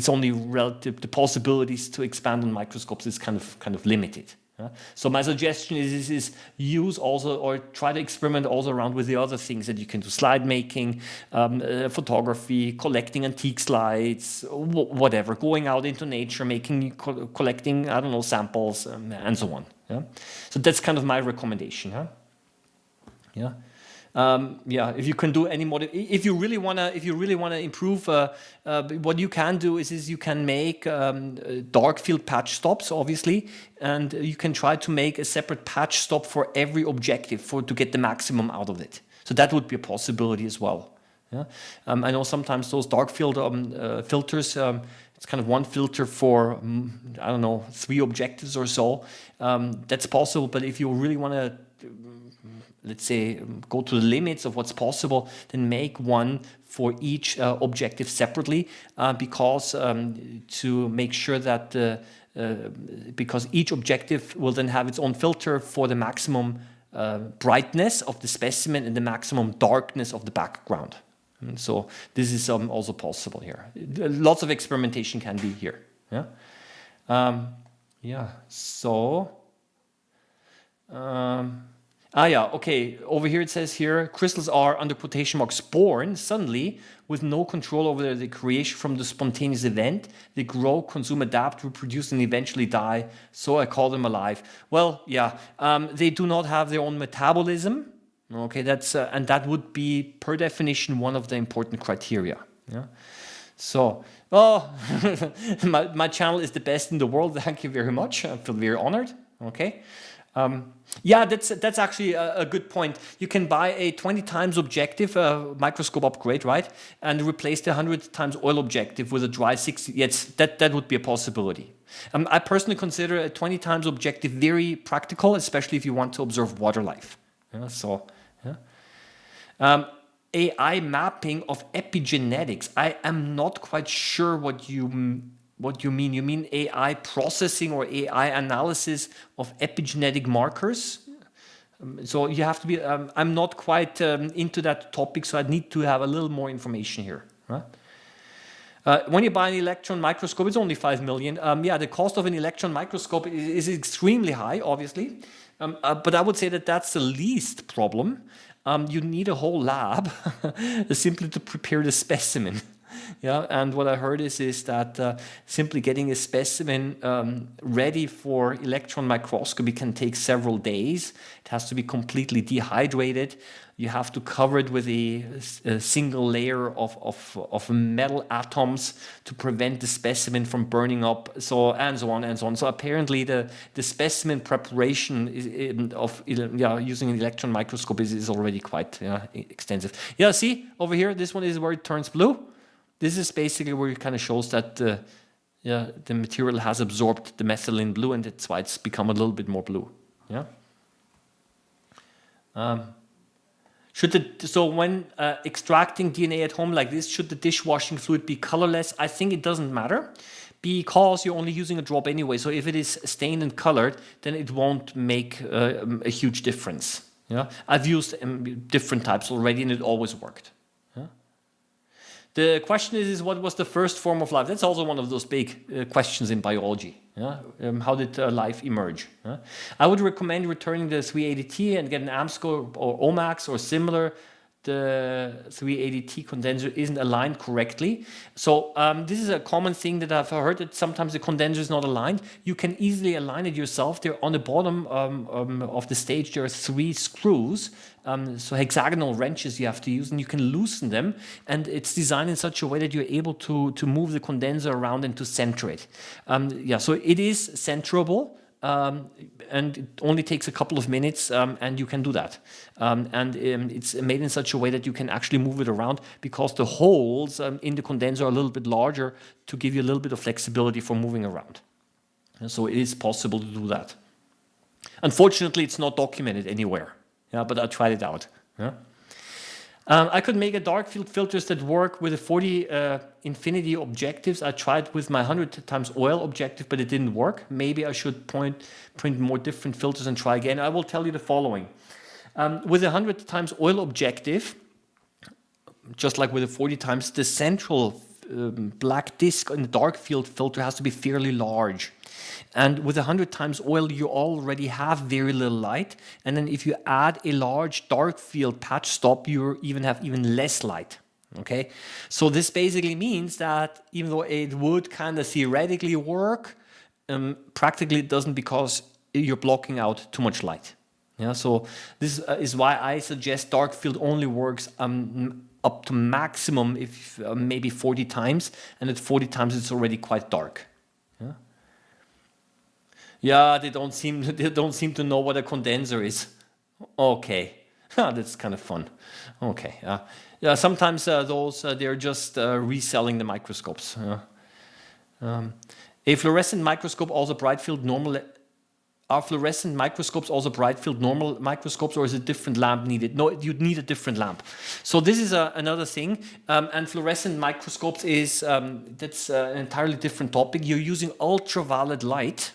only relative. The possibilities to expand on microscopes is kind of limited. So my suggestion is use also, or try to experiment also around with the other things that you can do: slide making, photography, collecting antique slides, whatever. Going out into nature, collecting, I don't know, samples, and so on. Yeah, so that's kind of my recommendation. Yeah. Yeah, if you can do any more, if you really wanna improve, what you can do is you can make dark field patch stops, obviously, and you can try to make a separate patch stop for every objective to get the maximum out of it. So that would be a possibility as well. Yeah, I know sometimes those dark field filters. It's kind of one filter for I don't know, 3 objectives or so. That's possible, but if you really want to, let's say, go to the limits of what's possible, then make one for each objective separately, because to make sure that because each objective will then have its own filter for the maximum brightness of the specimen and the maximum darkness of the background. And so this is also possible here. Lots of experimentation can be here. Yeah. Yeah. So. Yeah, okay, over here it says here, crystals are, under quotation marks, born suddenly with no control over the creation from the spontaneous event. They grow, consume, adapt, reproduce, and eventually die, so I call them alive. Well, yeah, they do not have their own metabolism, okay, that's, and that would be, per definition, one of the important criteria, yeah. So, my channel is the best in the world, thank you very much, I feel very honored, okay. Yeah, that's actually a good point. You can buy a 20 times objective microscope upgrade, right? And replace the 100 times oil objective with a dry 60. Yes, that would be a possibility. I personally consider a 20 times objective very practical, especially if you want to observe water life. Yeah, so, yeah. AI mapping of epigenetics. I am not quite sure what you mean. You mean AI processing or AI analysis of epigenetic markers? So you have to be, I'm not quite into that topic, so I need to have a little more information here. Right? When you buy an electron microscope, it's only 5 million. Yeah, the cost of an electron microscope is extremely high, obviously. But I would say that that's the least problem. You need a whole lab simply to prepare the specimen. Yeah, and what I heard is that simply getting a specimen ready for electron microscopy can take several days. It has to be completely dehydrated. You have to cover it with a single layer of metal atoms to prevent the specimen from burning up, so and so on and so on. So apparently the specimen preparation using an electron microscope is already quite extensive. Yeah, see over here, this one is where it turns blue. This is basically where it kind of shows that the material has absorbed the methylene blue, and that's why it's become a little bit more blue. Yeah. So when extracting DNA at home like this, should the dishwashing fluid be colorless? I think it doesn't matter, because you're only using a drop anyway. So if it is stained and colored, then it won't make a huge difference. Yeah. I've used different types already, and it always worked. The question is what was the first form of life? That's also one of those big questions in biology. Yeah? How did life emerge? Yeah? I would recommend returning the 380T and get an AMSCO or OMAX or similar. The 380T condenser isn't aligned correctly. So this is a common thing that I've heard, that sometimes the condenser is not aligned. You can easily align it yourself. There on the bottom of the stage, there are 3 screws. So hexagonal wrenches you have to use, and you can loosen them. And it's designed in such a way that you're able to move the condenser around and to center it. Yeah, so it is centrable. and it only takes a couple of minutes, and you can do that. It's made in such a way that you can actually move it around because the holes in the condenser are a little bit larger to give you a little bit of flexibility for moving around. And so it is possible to do that. Unfortunately, it's not documented anywhere, yeah, but I tried it out. Yeah. I could make a dark field filters that work with the 40 infinity objectives. I tried with my 100 times oil objective, but it didn't work. Maybe I should print more different filters and try again. I will tell you the following. With a 100 times oil objective, just like with the 40 times, the central black disc in the dark field filter has to be fairly large. And with 100 times oil, you already have very little light. And then if you add a large dark field patch stop, you have even less light. Okay, so this basically means that even though it would kind of theoretically work, practically it doesn't because you're blocking out too much light. Yeah, so this is why I suggest dark field only works up to maximum if maybe 40 times, and at 40 times it's already quite dark. Yeah. Yeah, they don't seem to know what a condenser is. Okay, that's kind of fun. Okay, yeah. Sometimes they're just reselling the microscopes. A fluorescent microscope also bright field normal. Are fluorescent microscopes also bright field normal microscopes, or is a different lamp needed? No, you'd need a different lamp. So this is another thing. And fluorescent microscopes is that's an entirely different topic. You're using ultraviolet light.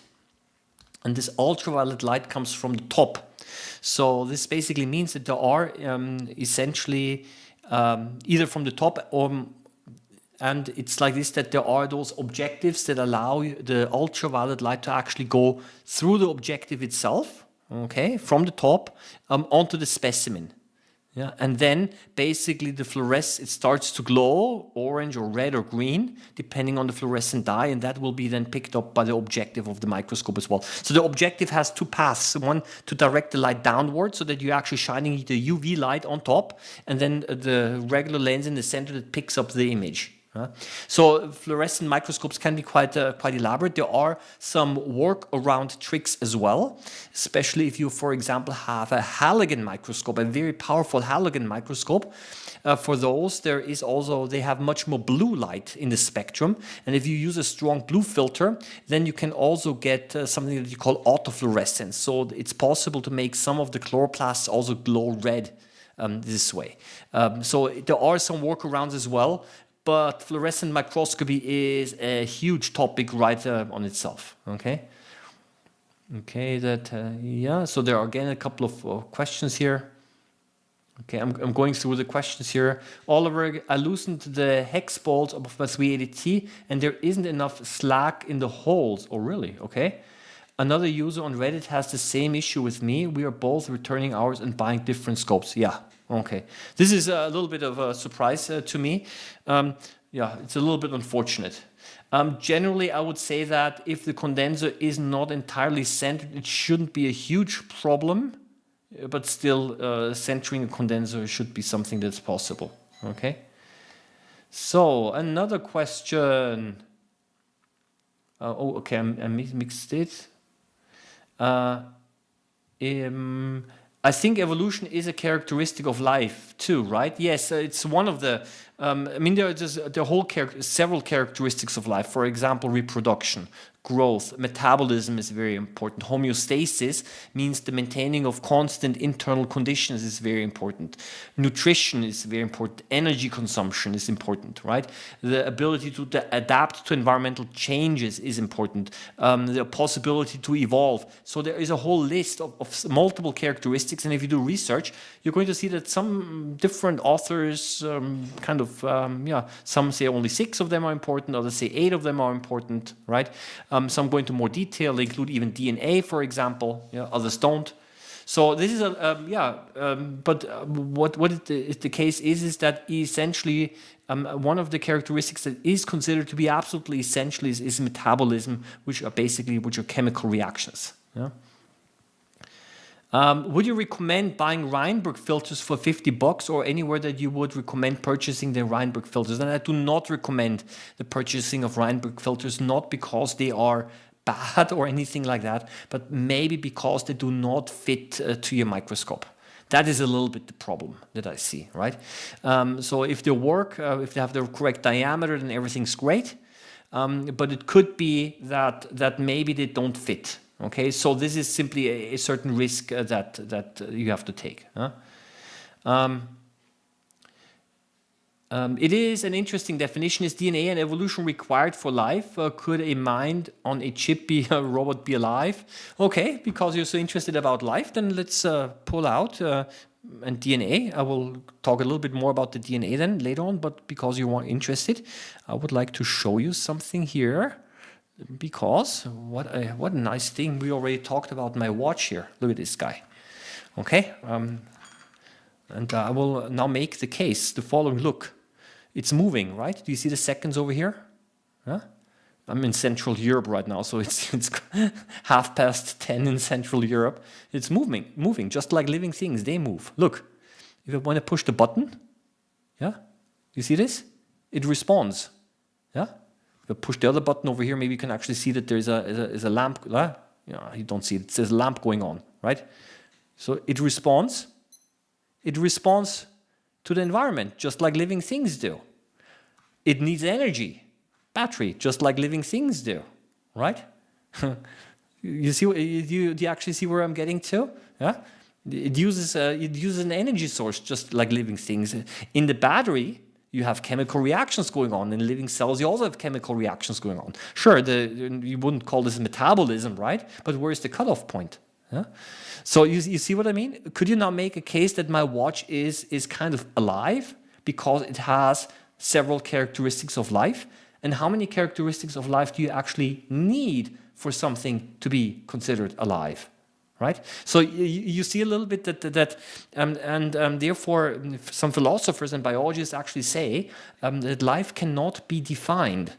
And this ultraviolet light comes from the top. So this basically means that there are essentially either from the top or, and it's like this, that there are those objectives that allow the ultraviolet light to actually go through the objective itself, okay, from the top onto the specimen. Yeah, and then basically the fluorescence, it starts to glow orange or red or green, depending on the fluorescent dye, and that will be then picked up by the objective of the microscope as well. So the objective has two paths, one to direct the light downward so that you're actually shining the UV light on top, and then the regular lens in the center that picks up the image. So fluorescent microscopes can be quite elaborate. There are some workaround tricks as well, especially if you, for example, have a halogen microscope, a very powerful halogen microscope. For those, they have much more blue light in the spectrum, and if you use a strong blue filter, then you can also get something that you call autofluorescence. So it's possible to make some of the chloroplasts also glow red this way. So there are some workarounds as well. But fluorescent microscopy is a huge topic right on itself. Okay. Yeah. So there are again a couple of questions here. Okay, I'm going through the questions here. Oliver, I loosened the hex bolts of my 380T, and there isn't enough slack in the holes. Oh, really? Okay. Another user on Reddit has the same issue with me. We are both returning ours and buying different scopes. Yeah. Okay, this is a little bit of a surprise to me. Yeah, it's a little bit unfortunate. Generally, I would say that if the condenser is not entirely centered, it shouldn't be a huge problem, but still centering a condenser should be something that's possible. Okay, so another question. Okay, I mixed it. I think evolution is a characteristic of life too, right? Yes, it's one of the. I mean, there are several characteristics of life. For example, reproduction, growth, metabolism is very important. Homeostasis means the maintaining of constant internal conditions is very important. Nutrition is very important. Energy consumption is important, right? The ability to adapt to environmental changes is important. The possibility to evolve. So there is a whole list of multiple characteristics, and if you do research, you're going to see that some different authors some say only 6 of them are important, others say 8 of them are important, right? Some go into more detail. They include even DNA, for example. Yeah, others don't. So this is what the case is that essentially one of the characteristics that is considered to be absolutely essential is metabolism, which are chemical reactions. Yeah. Would you recommend buying Reinberg filters for $50 or anywhere that you would recommend purchasing the Reinberg filters? And I do not recommend the purchasing of Reinberg filters, not because they are bad or anything like that, but maybe because they do not fit to your microscope. That is a little bit the problem that I see, right? So if they work, if they have the correct diameter, then everything's great. But it could be that maybe they don't fit. Okay, so this is simply a certain risk that you have to take. It is an interesting definition. Is DNA and evolution required for life? Could a mind on a chip be a robot be alive? Okay, because you're so interested about life, then let's pull out and DNA. I will talk a little bit more about the DNA then later on, but because you are interested, I would like to show you something here. Because what a nice thing. We already talked about my watch here. Look at this guy. Okay, and I will now make the case, the following. Look, it's moving, right? Do you see the seconds over here? Huh? I'm in Central Europe right now, so it's 10:30 in Central Europe. It's moving, just like living things. They move. Look, if I want to push the button, yeah, you see this? It responds, yeah. If I push the other button over here, maybe you can actually see that there's a lamp. Yeah, you don't see it. There's a lamp going on, right? So it responds. It responds to the environment, just like living things do. It needs energy, battery, just like living things do, right? You see? Do you actually see where I'm getting to? Yeah. It uses an energy source, just like living things. In the battery, you have chemical reactions going on. In living cells, you also have chemical reactions going on. Sure, you wouldn't call this metabolism, right? But where's the cutoff point? Yeah? So you see what I mean? Could you now make a case that my watch is kind of alive because it has several characteristics of life? And how many characteristics of life do you actually need for something to be considered alive? Right? So you see a little bit that therefore some philosophers and biologists actually say that life cannot be defined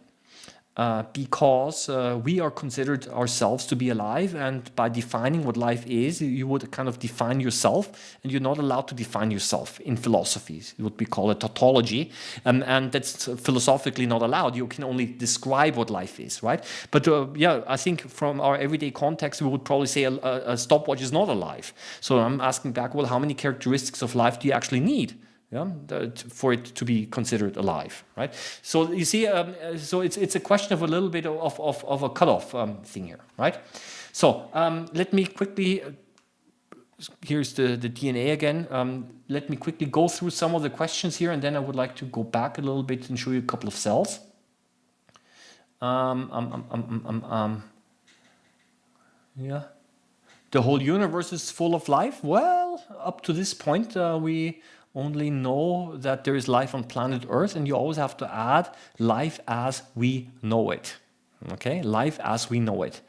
because we are considered ourselves to be alive, and by defining what life is, you would kind of define yourself, and you're not allowed to define yourself in philosophies. It would be called a tautology, and that's philosophically not allowed. You can only describe what life is, right? But yeah, I think from our everyday context, we would probably say a stopwatch is not alive. So I'm asking back, well, how many characteristics of life do you actually need? Yeah, for it to be considered alive, right? So you see, so it's a question of a little bit of a cutoff thing here, right? So let me quickly, here's the DNA again. Let me quickly go through some of the questions here, and then I would like to go back a little bit and show you a couple of cells. Yeah, the whole universe is full of life. Well, up to this point, we only know that there is life on planet Earth, and you always have to add life as we know it. Okay, life as we know it.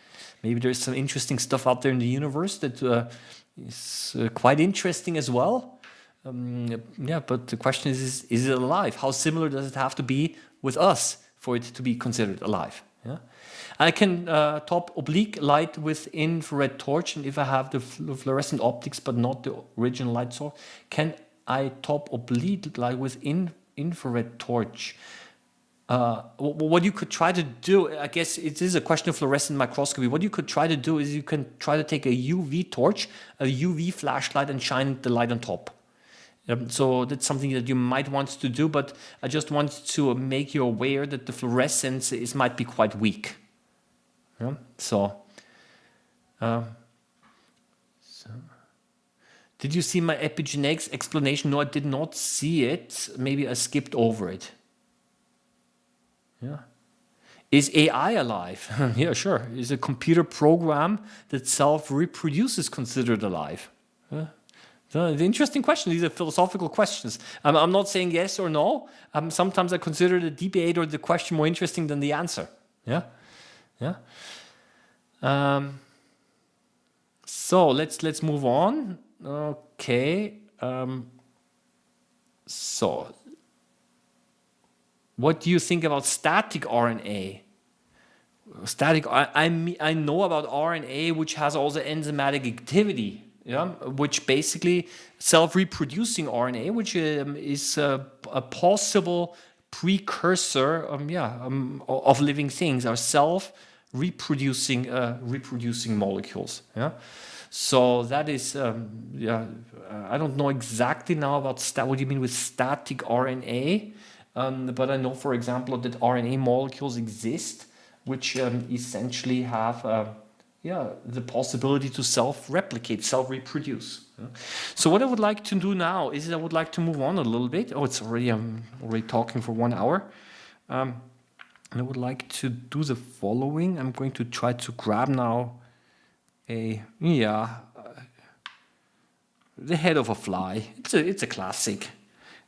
Maybe there's some interesting stuff out there in the universe that is quite interesting as well. Yeah, but the question is it alive? How similar does it have to be with us for it to be considered alive? Yeah. I can top oblique light with infrared torch, and if I have the fluorescent optics but not the original light source, can I top oblique light with infrared torch? What you could try to do, I guess it is a question of fluorescent microscopy. What you could try to do is you can try to take a UV torch, a UV flashlight, and shine the light on top. So that's something that you might want to do, but I just want to make you aware that the fluorescence might be quite weak. Yeah? So did you see my epigenetics explanation? No, I did not see it. Maybe I skipped over it. Yeah. Is AI alive? Yeah, sure. Is a computer program that self-reproduces considered alive? Yeah. So, the interesting question. These are philosophical questions. I'm not saying yes or no. Sometimes I consider the debate or the question more interesting than the answer. Yeah. Yeah. So let's move on. Okay. So, what do you think about static RNA? I know about RNA, which has also enzymatic activity. Yeah, which basically self-reproducing RNA, which is a possible precursor, of living things, are self reproducing molecules. Yeah. So that is, I don't know exactly now about what you mean with static RNA, but I know, for example, that RNA molecules exist, which essentially have, the possibility to self-replicate, self-reproduce. So what I would like to do now is I would like to move on a little bit. Oh, I'm already talking for 1 hour. And I would like to do the following. I'm going to try to grab now the head of a fly. It's a classic.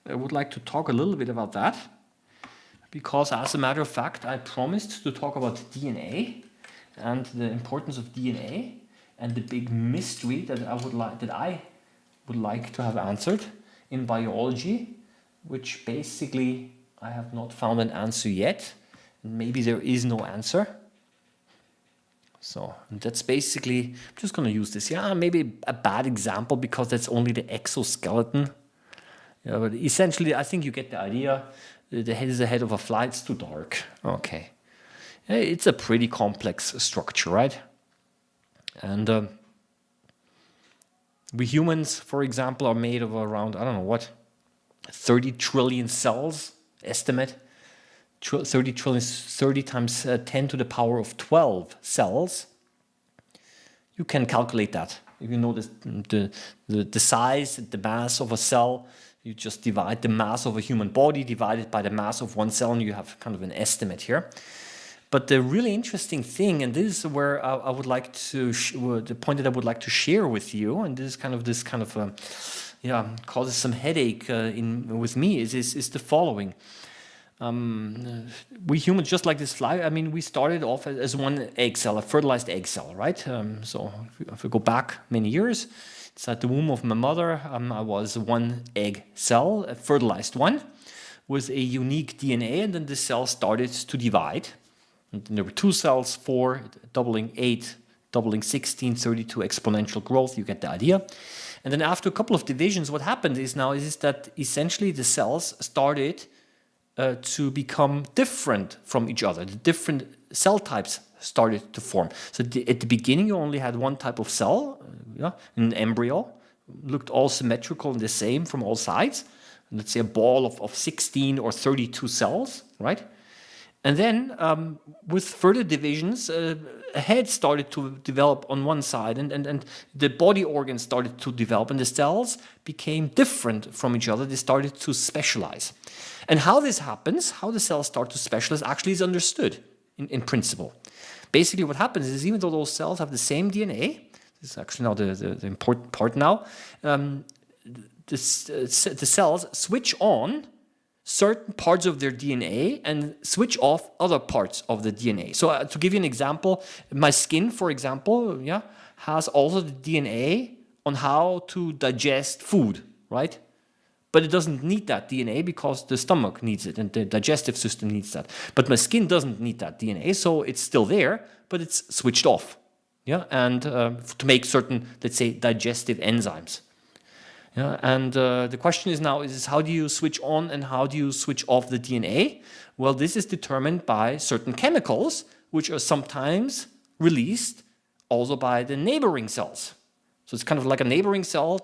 I would like to talk a little bit about that, because as a matter of fact, I promised to talk about DNA and the importance of DNA and the big mystery that I would like to have answered in biology, which basically I have not found an answer yet. Maybe there is no answer. So that's basically, I'm just going to use this. Yeah, maybe a bad example because that's only the exoskeleton. Yeah, but essentially, I think you get the idea. The head is the head of a fly. It's too dark. Okay. It's a pretty complex structure, right? And we humans, for example, are made of around, 30 trillion cells, estimate. 30 trillion, 30 times 10 to the power of 12 cells. You can calculate that. If you know the size, the mass of a cell, you just divide the mass of a human body divided by the mass of one cell, and you have kind of an estimate here. But the really interesting thing, and this is where I would like to, the point that I would like to share with you, and this kind of causes some headache with me, is the following. We humans, just like this fly, we started off as one egg cell, a fertilized egg cell, right? So if we go back many years, it's at the womb of my mother. I was one egg cell, a fertilized one, with a unique DNA, and then the cell started to divide. And then there were 2 cells, 4, doubling 8, doubling 16, 32 exponential growth. You get the idea. And then after a couple of divisions, what happened is that essentially the cells started to become different from each other. The different cell types started to form. So at the beginning, you only had one type of cell, an embryo, looked all symmetrical and the same from all sides. Let's say a ball of 16 or 32 cells, right? And then with further divisions, a head started to develop on one side, and the body organs started to develop, and the cells became different from each other. They started to specialize. And how this happens, how the cells start to specialize, actually is understood in principle. Basically what happens is, even though those cells have the same DNA, this is actually now the important part now, the cells switch on certain parts of their DNA and switch off other parts of the DNA. So to give you an example, my skin, for example, has also the DNA on how to digest food, right? But it doesn't need that DNA because the stomach needs it and the digestive system needs that. But my skin doesn't need that DNA, so it's still there, but it's switched off. Yeah, and to make certain, let's say, digestive enzymes. Yeah, and the question is now is how do you switch on and how do you switch off the DNA? Well, this is determined by certain chemicals, which are sometimes released also by the neighboring cells. So it's kind of like a neighboring cell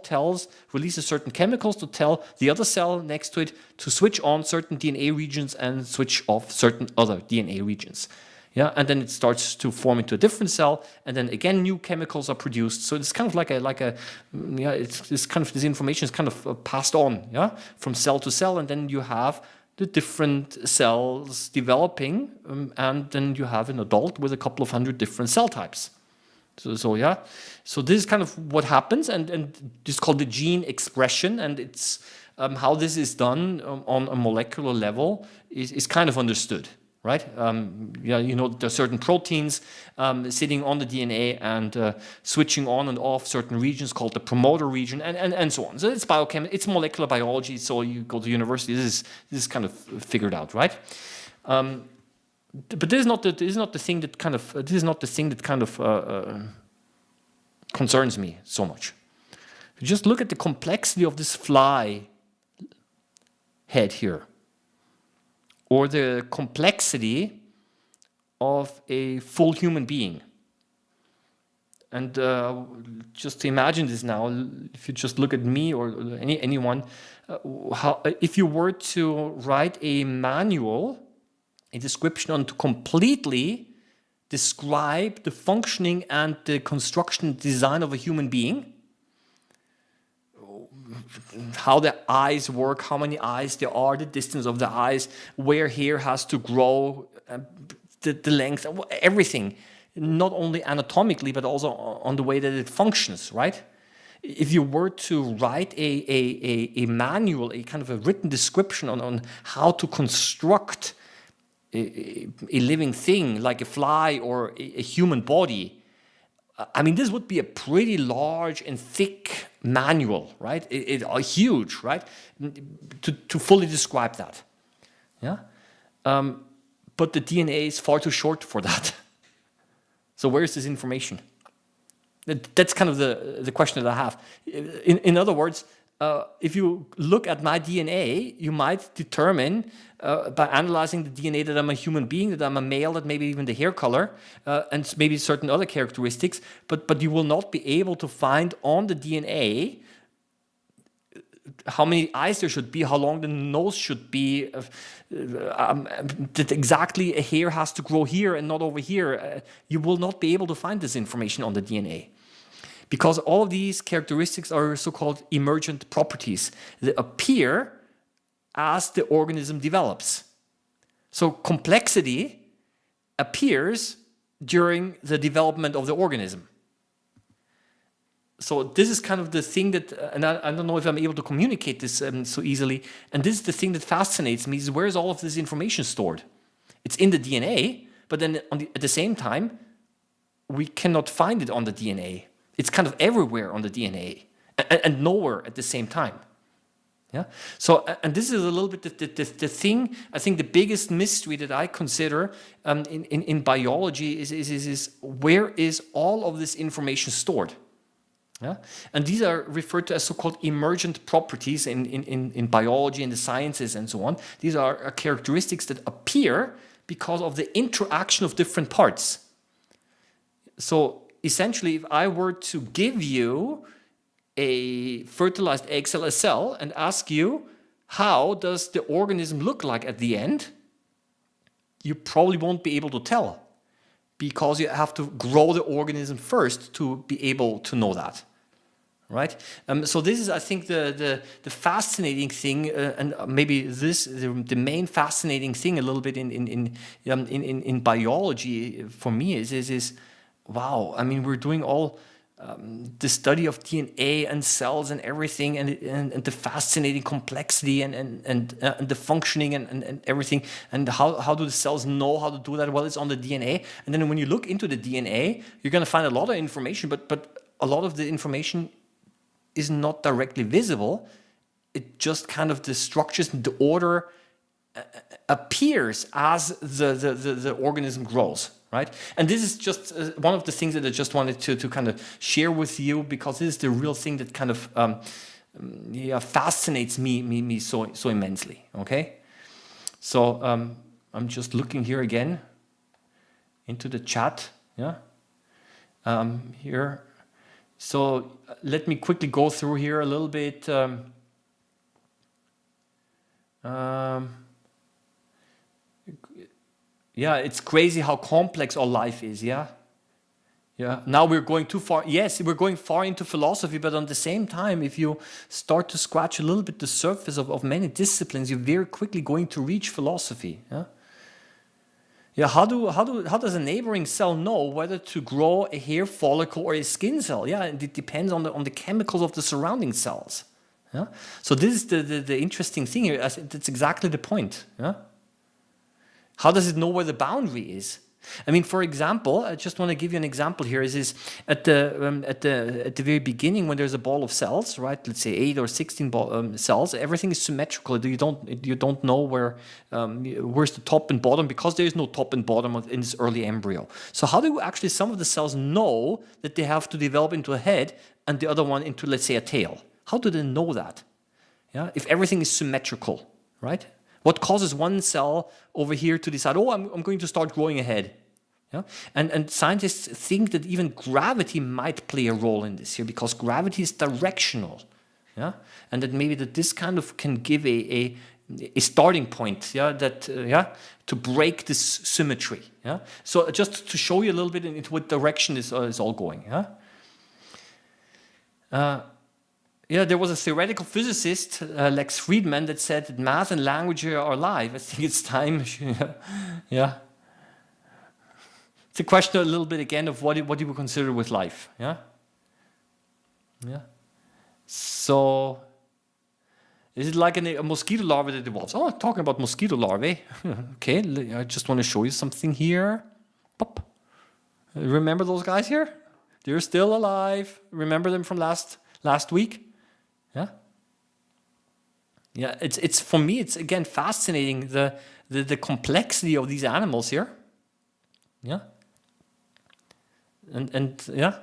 releases certain chemicals to tell the other cell next to it to switch on certain DNA regions and switch off certain other DNA regions. Yeah, and then it starts to form into a different cell, and then again new chemicals are produced. So it's kind of this information is kind of passed on, from cell to cell, and then you have the different cells developing, and then you have an adult with a couple of hundred different cell types. So this is kind of what happens, and this is called the gene expression, and it's how this is done on a molecular level is kind of understood, right? There are certain proteins sitting on the DNA and switching on and off certain regions called the promoter region, and so on. So it's it's molecular biology. So you go to university, this is kind of figured out, right? But this is not the thing that kind of concerns me so much. Just look at the complexity of this fly head here, or the complexity of a full human being. And just to imagine this now, if you just look at me or anyone, if you were to write a manual, a description on to completely describe the functioning and the construction and design of a human being, how the eyes work, how many eyes there are, the distance of the eyes, where hair has to grow, the length, everything, not only anatomically, but also on the way that it functions, right? If you were to write a manual, a kind of a written description on how to construct a living thing like a fly or a human body, I mean, this would be a pretty large and thick manual, right? Huge, right? To fully describe that, yeah. But the DNA is far too short for that. So where is this information? That's kind of the question that I have. In other words, if you look at my DNA, you might determine by analyzing the DNA that I'm a human being, that I'm a male, that maybe even the hair color, and maybe certain other characteristics, but you will not be able to find on the DNA how many eyes there should be, how long the nose should be, that exactly a hair has to grow here and not over here. You will not be able to find this information on the DNA. Because all of these characteristics are so-called emergent properties. They appear as the organism develops. So complexity appears during the development of the organism. So this is kind of the thing that, and I don't know if I'm able to communicate this so easily, and this is the thing that fascinates me, is where is all of this information stored? It's in the DNA, but then at the same time, we cannot find it on the DNA. It's kind of everywhere on the DNA and nowhere at the same time. Yeah. So, and this is a little bit the thing, I think the biggest mystery that I consider in biology is where is all of this information stored? Yeah. And these are referred to as so-called emergent properties in biology and the sciences and so on. These are characteristics that appear because of the interaction of different parts. So essentially, if I were to give you a fertilized egg cell, a cell, and ask you, how does the organism look like at the end? You probably won't be able to tell, because you have to grow the organism first to be able to know that, right? So this is, I think, the fascinating thing, and maybe the main fascinating thing a little bit in biology for me is wow. I mean, we're doing all the study of DNA and cells and everything, and the fascinating complexity and the functioning and everything, and how do the cells know how to do that? Well, it's on the DNA, and then when you look into the DNA, you're going to find a lot of information, but a lot of the information is not directly visible. It just kind of the structures and the order appears as the organism grows. Right? And this is just one of the things that I just wanted to kind of share with you, because this is the real thing that kind of fascinates me so immensely. Okay, so I'm just looking here again into the chat. Yeah, here. So let me quickly go through here a little bit. Yeah, it's crazy how complex our life is, yeah? Yeah. Now we're going too far. Yes, we're going far into philosophy, but at the same time, if you start to scratch a little bit the surface of many disciplines, you're very quickly going to reach philosophy, yeah? Yeah, how does a neighboring cell know whether to grow a hair follicle or a skin cell? Yeah, it depends on the chemicals of the surrounding cells. Yeah? So this is the interesting thing here. That's exactly the point, yeah? How does it know where the boundary is? I mean, for example, I just want to give you an example here. Is at the very beginning, when there's a ball of cells, right? Let's say 8 or 16 cells. Everything is symmetrical. You don't know where's the top and bottom, because there is no top and bottom in this early embryo. So how do actually some of the cells know that they have to develop into a head and the other one into, let's say, a tail? How do they know that? Yeah, if everything is symmetrical, right? What causes one cell over here to decide, oh, I'm going to start growing a head? Yeah? And scientists think that even gravity might play a role in this here because gravity is directional. Yeah? And that maybe that this kind of can give a starting point, yeah, that to break this symmetry. Yeah. So just to show you a little bit into what direction is all going. Yeah. There was a theoretical physicist, Lex Friedman, that said that math and language are alive. I think it's time. Yeah. It's a question a little bit again of what you would consider with life. Yeah. Yeah. So. Is it like a mosquito larva that evolves? Oh, talking about mosquito larvae. Okay, I just want to show you something here. Pop. Remember those guys here? They're still alive. Remember them from last week? Yeah. Yeah. It's for me. It's again fascinating the complexity of these animals here. Yeah. And yeah.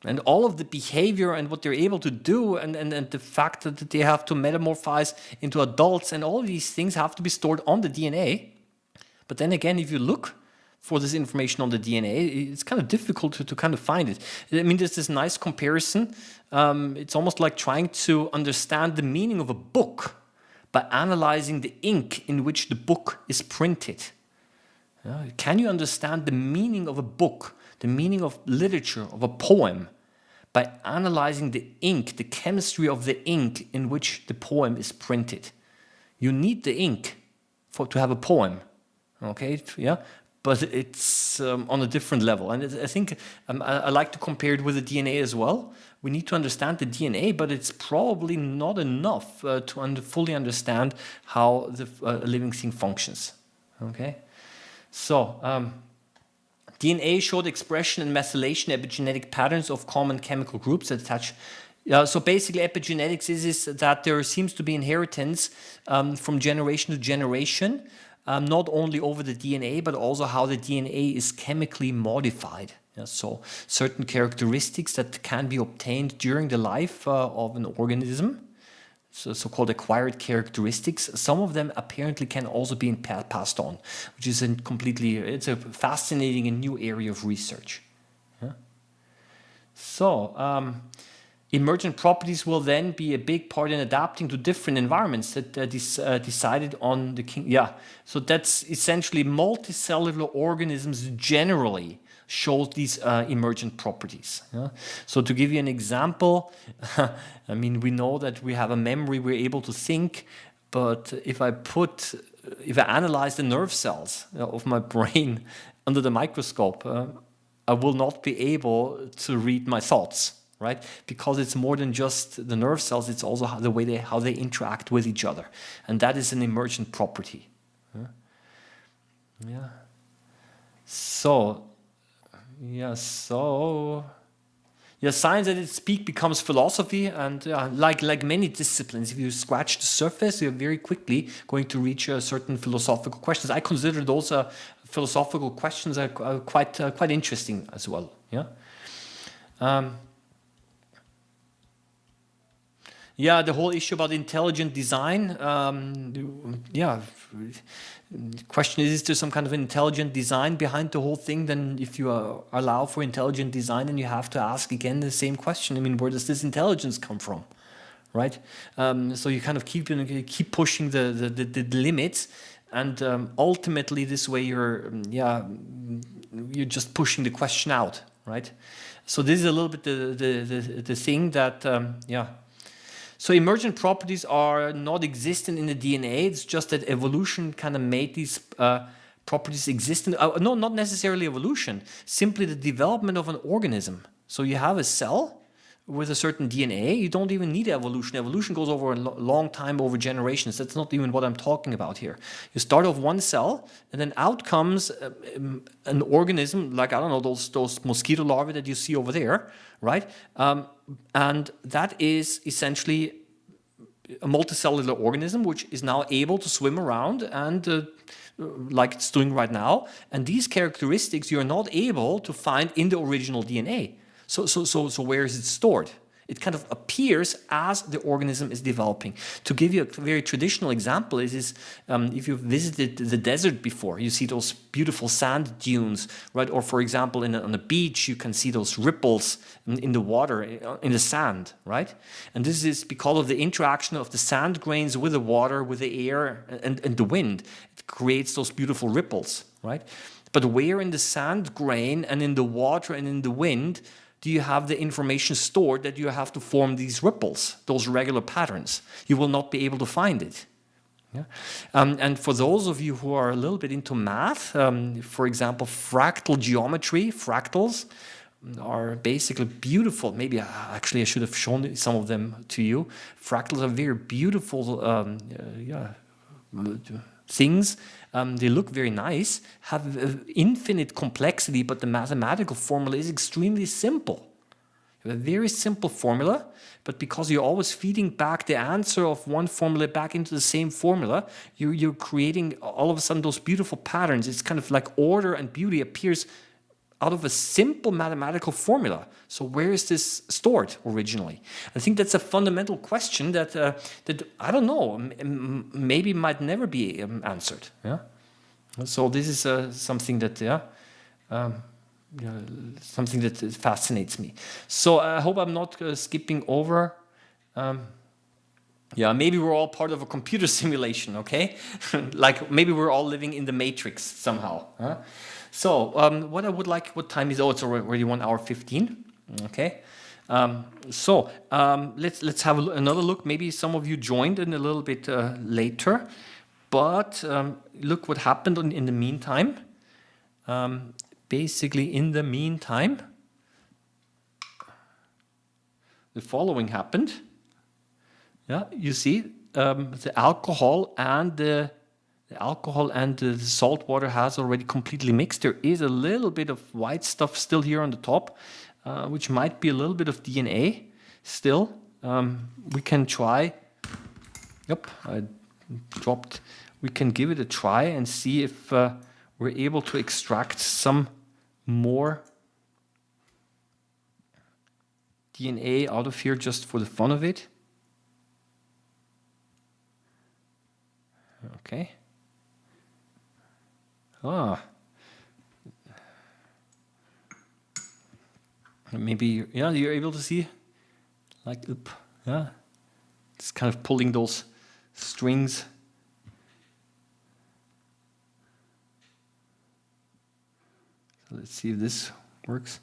And all of the behavior and what they're able to do and the fact that they have to metamorphose into adults and all of these things have to be stored on the DNA. But then again, if you look for this information on the DNA, it's kind of difficult to kind of find it. I mean, there's this nice comparison. It's almost like trying to understand the meaning of a book by analyzing the ink in which the book is printed. Can you understand the meaning of a book? The meaning of literature, of a poem, by analyzing the ink, the chemistry of the ink in which the poem is printed. You need the ink to have a poem, okay? Yeah, but it's on a different level. And I think I like to compare it with the DNA as well. We need to understand the DNA, but it's probably not enough to fully understand how the living thing functions, okay? So, DNA showed expression and methylation epigenetic patterns of common chemical groups that attach. So basically epigenetics is that there seems to be inheritance from generation to generation, not only over the DNA, but also how the DNA is chemically modified. So certain characteristics that can be obtained during the life of an organism, so-called acquired characteristics. Some of them apparently can also be passed on, which is it's a fascinating and new area of research. Yeah? So emergent properties will then be a big part in adapting to different environments that decided on the king. Yeah, so that's essentially multicellular organisms generally shows these emergent properties. Yeah? So to give you an example, I mean, we know that we have a memory, we're able to think, but if I analyze the nerve cells of my brain under the microscope, I will not be able to read my thoughts, right? Because it's more than just the nerve cells, it's also how they interact with each other. And that is an emergent property. Yeah. So science at its peak becomes philosophy, and like many disciplines, if you scratch the surface, you're very quickly going to reach certain philosophical questions. I consider those philosophical questions are quite interesting as well. Yeah. The whole issue about intelligent design. The question is there some kind of intelligent design behind the whole thing? Then if you allow for intelligent design, then you have to ask again the same question. I mean, where does this intelligence come from, right? So you kind of keep pushing the limits, and ultimately this way you're just pushing the question out, right? So this is a little bit the thing that So emergent properties are not existent in the DNA. It's just that evolution kind of made these properties existent. No, not necessarily evolution. Simply the development of an organism. So you have a cell with a certain DNA. You don't even need evolution. Evolution goes over a long time, over generations. That's not even what I'm talking about here. You start off one cell, and then out comes an organism, like, I don't know, those mosquito larvae that you see over there, right? And that is essentially a multicellular organism which is now able to swim around and like it's doing right now. And these characteristics you're not able to find in the original DNA. So where is it stored? It kind of appears as the organism is developing. To give you a very traditional example is if you've visited the desert before, you see those beautiful sand dunes, right? Or for example, on a beach, you can see those ripples in the water, in the sand, right? And this is because of the interaction of the sand grains with the water, with the air and the wind. It creates those beautiful ripples, right? But where in the sand grain and in the water and in the wind do you have the information stored that you have to form these ripples, those regular patterns? You will not be able to find it. Yeah? And for those of you who are a little bit into math, for example, fractal geometry, fractals are basically beautiful. Maybe actually I should have shown some of them to you. Fractals are very beautiful things. They look very nice, have infinite complexity, but the mathematical formula is extremely simple. You have a very simple formula, but because you're always feeding back the answer of one formula back into the same formula, you're creating all of a sudden those beautiful patterns. It's kind of like order and beauty appears out of a simple mathematical formula. So where is this stored originally? I think that's a fundamental question that I don't know, maybe might never be answered. Yeah. So this is something that something that fascinates me. So I hope I'm not skipping over. Maybe we're all part of a computer simulation. Okay, like maybe we're all living in the Matrix somehow. Huh? So what I would like, what time is? Oh, it's already 1 hour 15. Okay. Let's have another look. Maybe some of you joined in a little bit later, but look what happened in the meantime. Basically, in the meantime, the following happened. Yeah, you see, the alcohol and the salt water has already completely mixed. There is a little bit of white stuff still here on the top, which might be a little bit of DNA still. We can try. Yep, I dropped. We can give it a try and see if we're able to extract some more DNA out of here just for the fun of it. Okay. Maybe, yeah, you're able to see, like, yeah, it's kind of pulling those strings. So let's see if this works.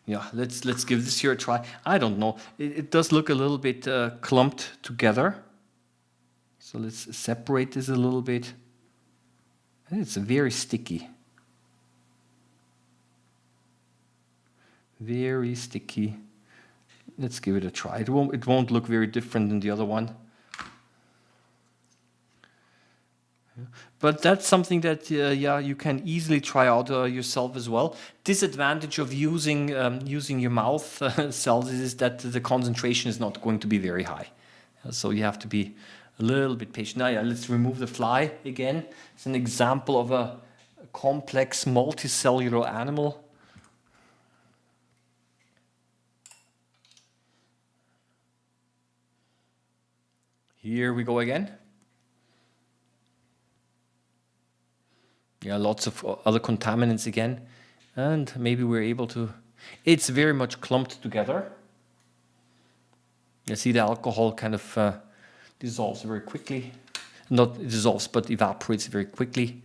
Yeah, let's give this here a try. I don't know. It does look a little bit clumped together. So let's separate this a little bit. It's very sticky. Very sticky. Let's give it a try. It won't look very different than the other one. But that's something that you can easily try out yourself as well. Disadvantage of using your mouth cells is that the concentration is not going to be very high. So you have to be a little bit patient. Now, let's remove the fly again. It's an example of a complex multicellular animal. Here we go again. Yeah, lots of other contaminants again. And maybe we're able to... It's very much clumped together. You see the alcohol kind of dissolves very quickly. Not dissolves, but evaporates very quickly.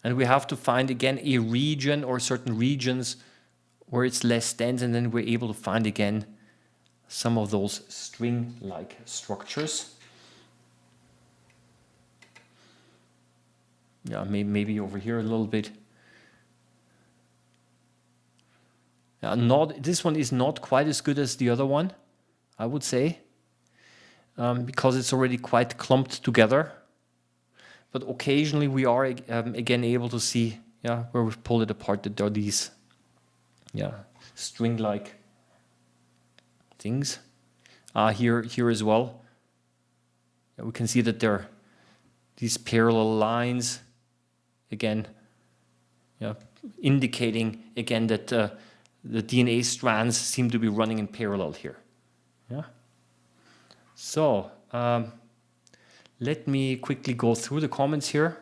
And we have to find, again, a region or certain regions where it's less dense, and then we're able to find, again, some of those string-like structures. Yeah, maybe over here a little bit. Yeah, this one is not quite as good as the other one, I would say, because it's already quite clumped together. But occasionally we are again able to see, where we've pulled it apart, that there are these, string-like things. Here as well. Yeah, we can see that there are these parallel lines. Again, yeah, indicating again that the DNA strands seem to be running in parallel here. Yeah. So let me quickly go through the comments here.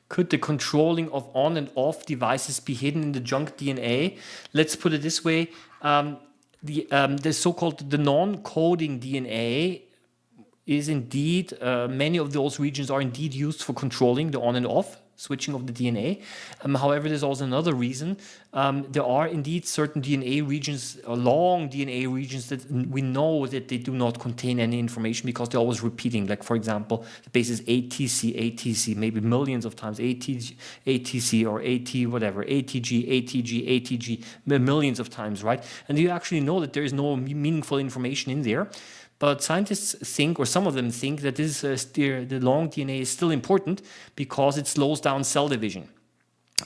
Could the controlling of on and off devices be hidden in the junk DNA? Let's put it this way. The so-called the non-coding DNA is indeed, many of those regions are indeed used for controlling the on and off switching of the DNA. However, there's also another reason. There are indeed certain DNA regions, long DNA regions, that we know that they do not contain any information because they're always repeating. Like, for example, the base is ATC, ATC, maybe millions of times, ATG, ATC, or AT, whatever, ATG, ATG, ATG, millions of times, right? And you actually know that there is no meaningful information in there. But scientists think, or some of them think, that this the long DNA is still important because it slows down cell division.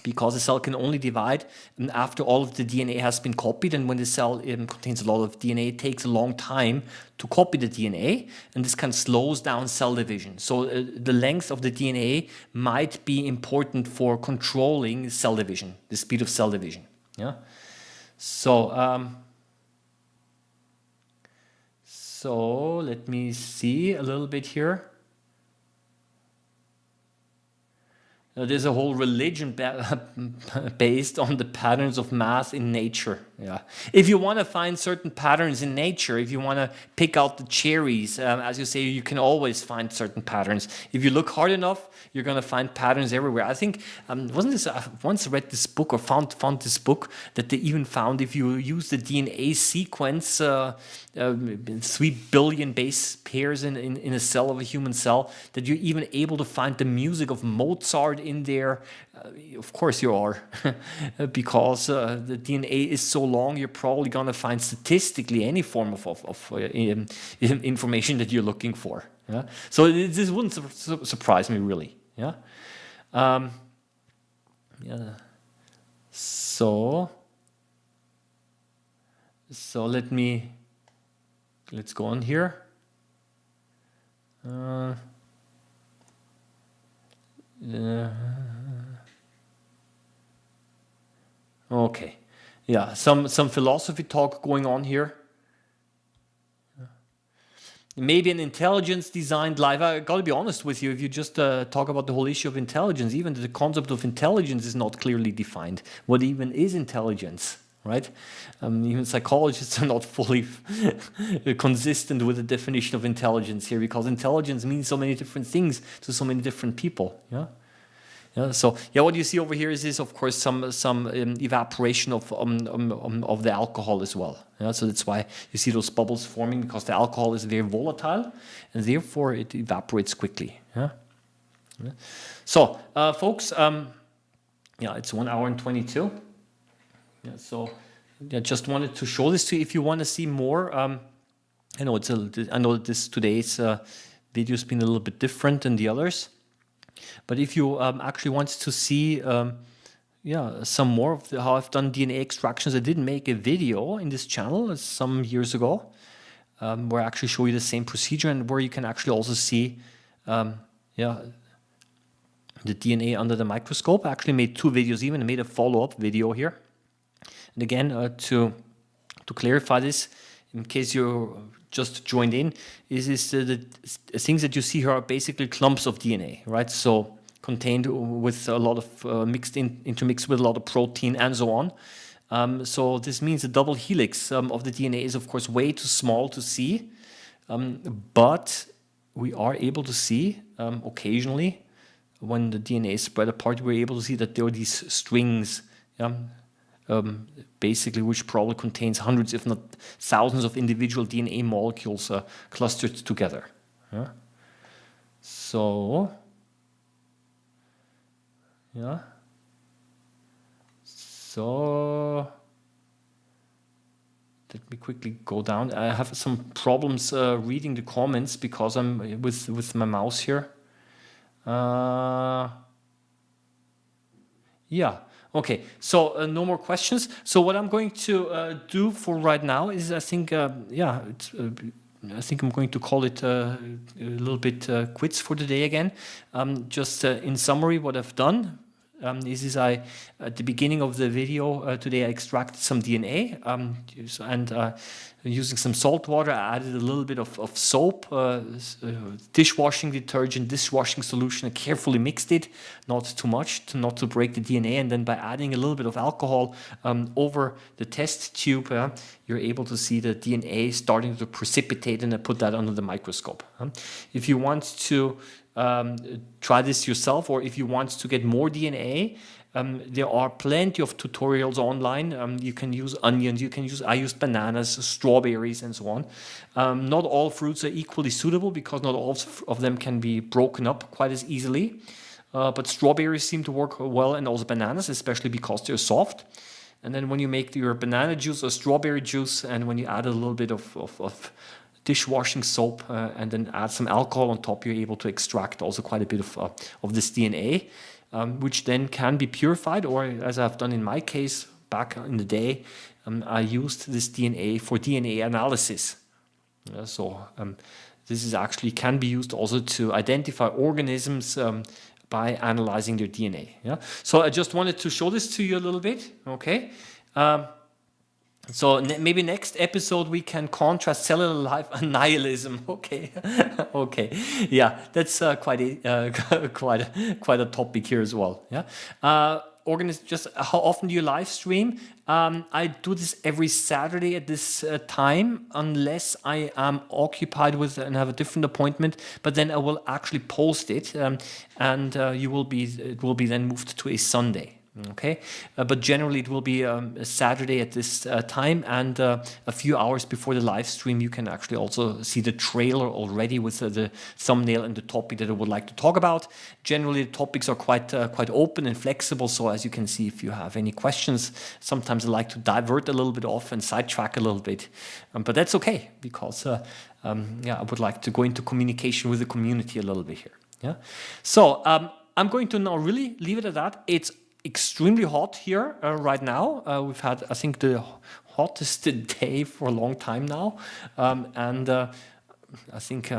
Because the cell can only divide after all of the DNA has been copied, and when the cell contains a lot of DNA, it takes a long time to copy the DNA, and this kind of slows down cell division. So the length of the DNA might be important for controlling cell division, the speed of cell division. Yeah. So let me see a little bit here. There's a whole religion based on the patterns of math in nature. Yeah. If you want to find certain patterns in nature, if you want to pick out the cherries, as you say, you can always find certain patterns. If you look hard enough, you're going to find patterns everywhere. I think, wasn't this, I once read this book or found this book that they even found if you use the DNA sequence, 3 billion base pairs in a cell of a human cell, that you're even able to find the music of Mozart in there. Of course you are, because the DNA is so long, you're probably going to find statistically any form of information that you're looking for. Yeah? So this wouldn't surprise me, really. Yeah. Yeah. So let's go on here. Okay, yeah, some philosophy talk going on here. Maybe an intelligence designed life. I got to be honest with you, if you just talk about the whole issue of intelligence, even the concept of intelligence is not clearly defined. What even is intelligence, right? Even psychologists are not fully consistent with the definition of intelligence here, because intelligence means so many different things to so many different people. Yeah. Yeah, so yeah, what you see over here is of course some evaporation of the alcohol as well. Yeah, so that's why you see those bubbles forming, because the alcohol is very volatile and therefore it evaporates quickly. Yeah. Yeah. So folks, yeah, it's 1 hour and 22. Yeah, so I just wanted to show this to you. If you want to see more, I know that today's video has been a little bit different than the others. But if you actually want to see some more of how I've done DNA extractions, I did make a video in this channel some years ago where I actually show you the same procedure, and where you can actually also see the DNA under the microscope. I actually made 2 videos even. I made a follow-up video here. And again, to clarify this, in case you just joined in, is the things that you see here are basically clumps of DNA, right? So contained with a lot of intermixed with a lot of protein and so on. So this means the double helix of the DNA is of course way too small to see, but we are able to see occasionally when the DNA is spread apart, we're able to see that there are these strings. Basically, which probably contains hundreds, if not thousands, of individual DNA molecules clustered together. Yeah. So, yeah. So, let me quickly go down. I have some problems reading the comments because I'm with my mouse here. Yeah. Okay, so no more questions. So what I'm going to do for right now is, I think, I think I'm going to call it a little bit quits for today again. Just in summary, what I've done This is at the beginning of the video today I extracted some DNA and using some salt water, I added a little bit of soap, dishwashing detergent, dishwashing solution. I carefully mixed it, not too much, not to break the DNA. And then by adding a little bit of alcohol over the test tube, you're able to see the DNA starting to precipitate, and I put that under the microscope. If you want to try this yourself, or if you want to get more DNA, there are plenty of tutorials online. You can use onions, I used bananas, strawberries, and so on. Not all fruits are equally suitable because not all of them can be broken up quite as easily. But strawberries seem to work well, and also bananas, especially because they're soft. And then when you make your banana juice or strawberry juice, and when you add a little bit of dishwashing soap and then add some alcohol on top, you're able to extract also quite a bit of this DNA. Which then can be purified, or as I've done in my case back in the day, I used this DNA for DNA analysis. This is actually can be used also to identify organisms by analyzing their DNA. Yeah. So I just wanted to show this to you a little bit. Okay. So maybe next episode we can contrast cellular life and nihilism. Okay, okay, yeah, that's quite a topic here as well. Yeah, just how often do you live stream? I do this every Saturday at this time, unless I am occupied with and have a different appointment. But then I will actually post it, and it will be then moved to a Sunday. Okay, but generally it will be a Saturday at this time, and a few hours before the live stream you can actually also see the trailer already with the thumbnail and the topic that I would like to talk about. Generally the topics are quite open and flexible, so as you can see, if you have any questions, sometimes I like to divert a little bit off and sidetrack a little bit, but that's okay, because yeah, I would like to go into communication with the community a little bit here. Yeah, so I'm going to now really leave it at that. It's extremely hot here right now. We've had, I think, the hottest day for a long time now, and I think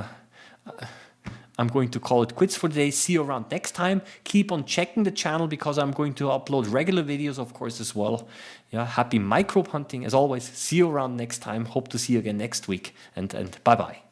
I'm going to call it quits for today. See you around next time. Keep on checking the channel, because I'm going to upload regular videos, of course, as well. Yeah, happy microbe hunting as always. See you around next time. Hope to see you again next week, and bye bye.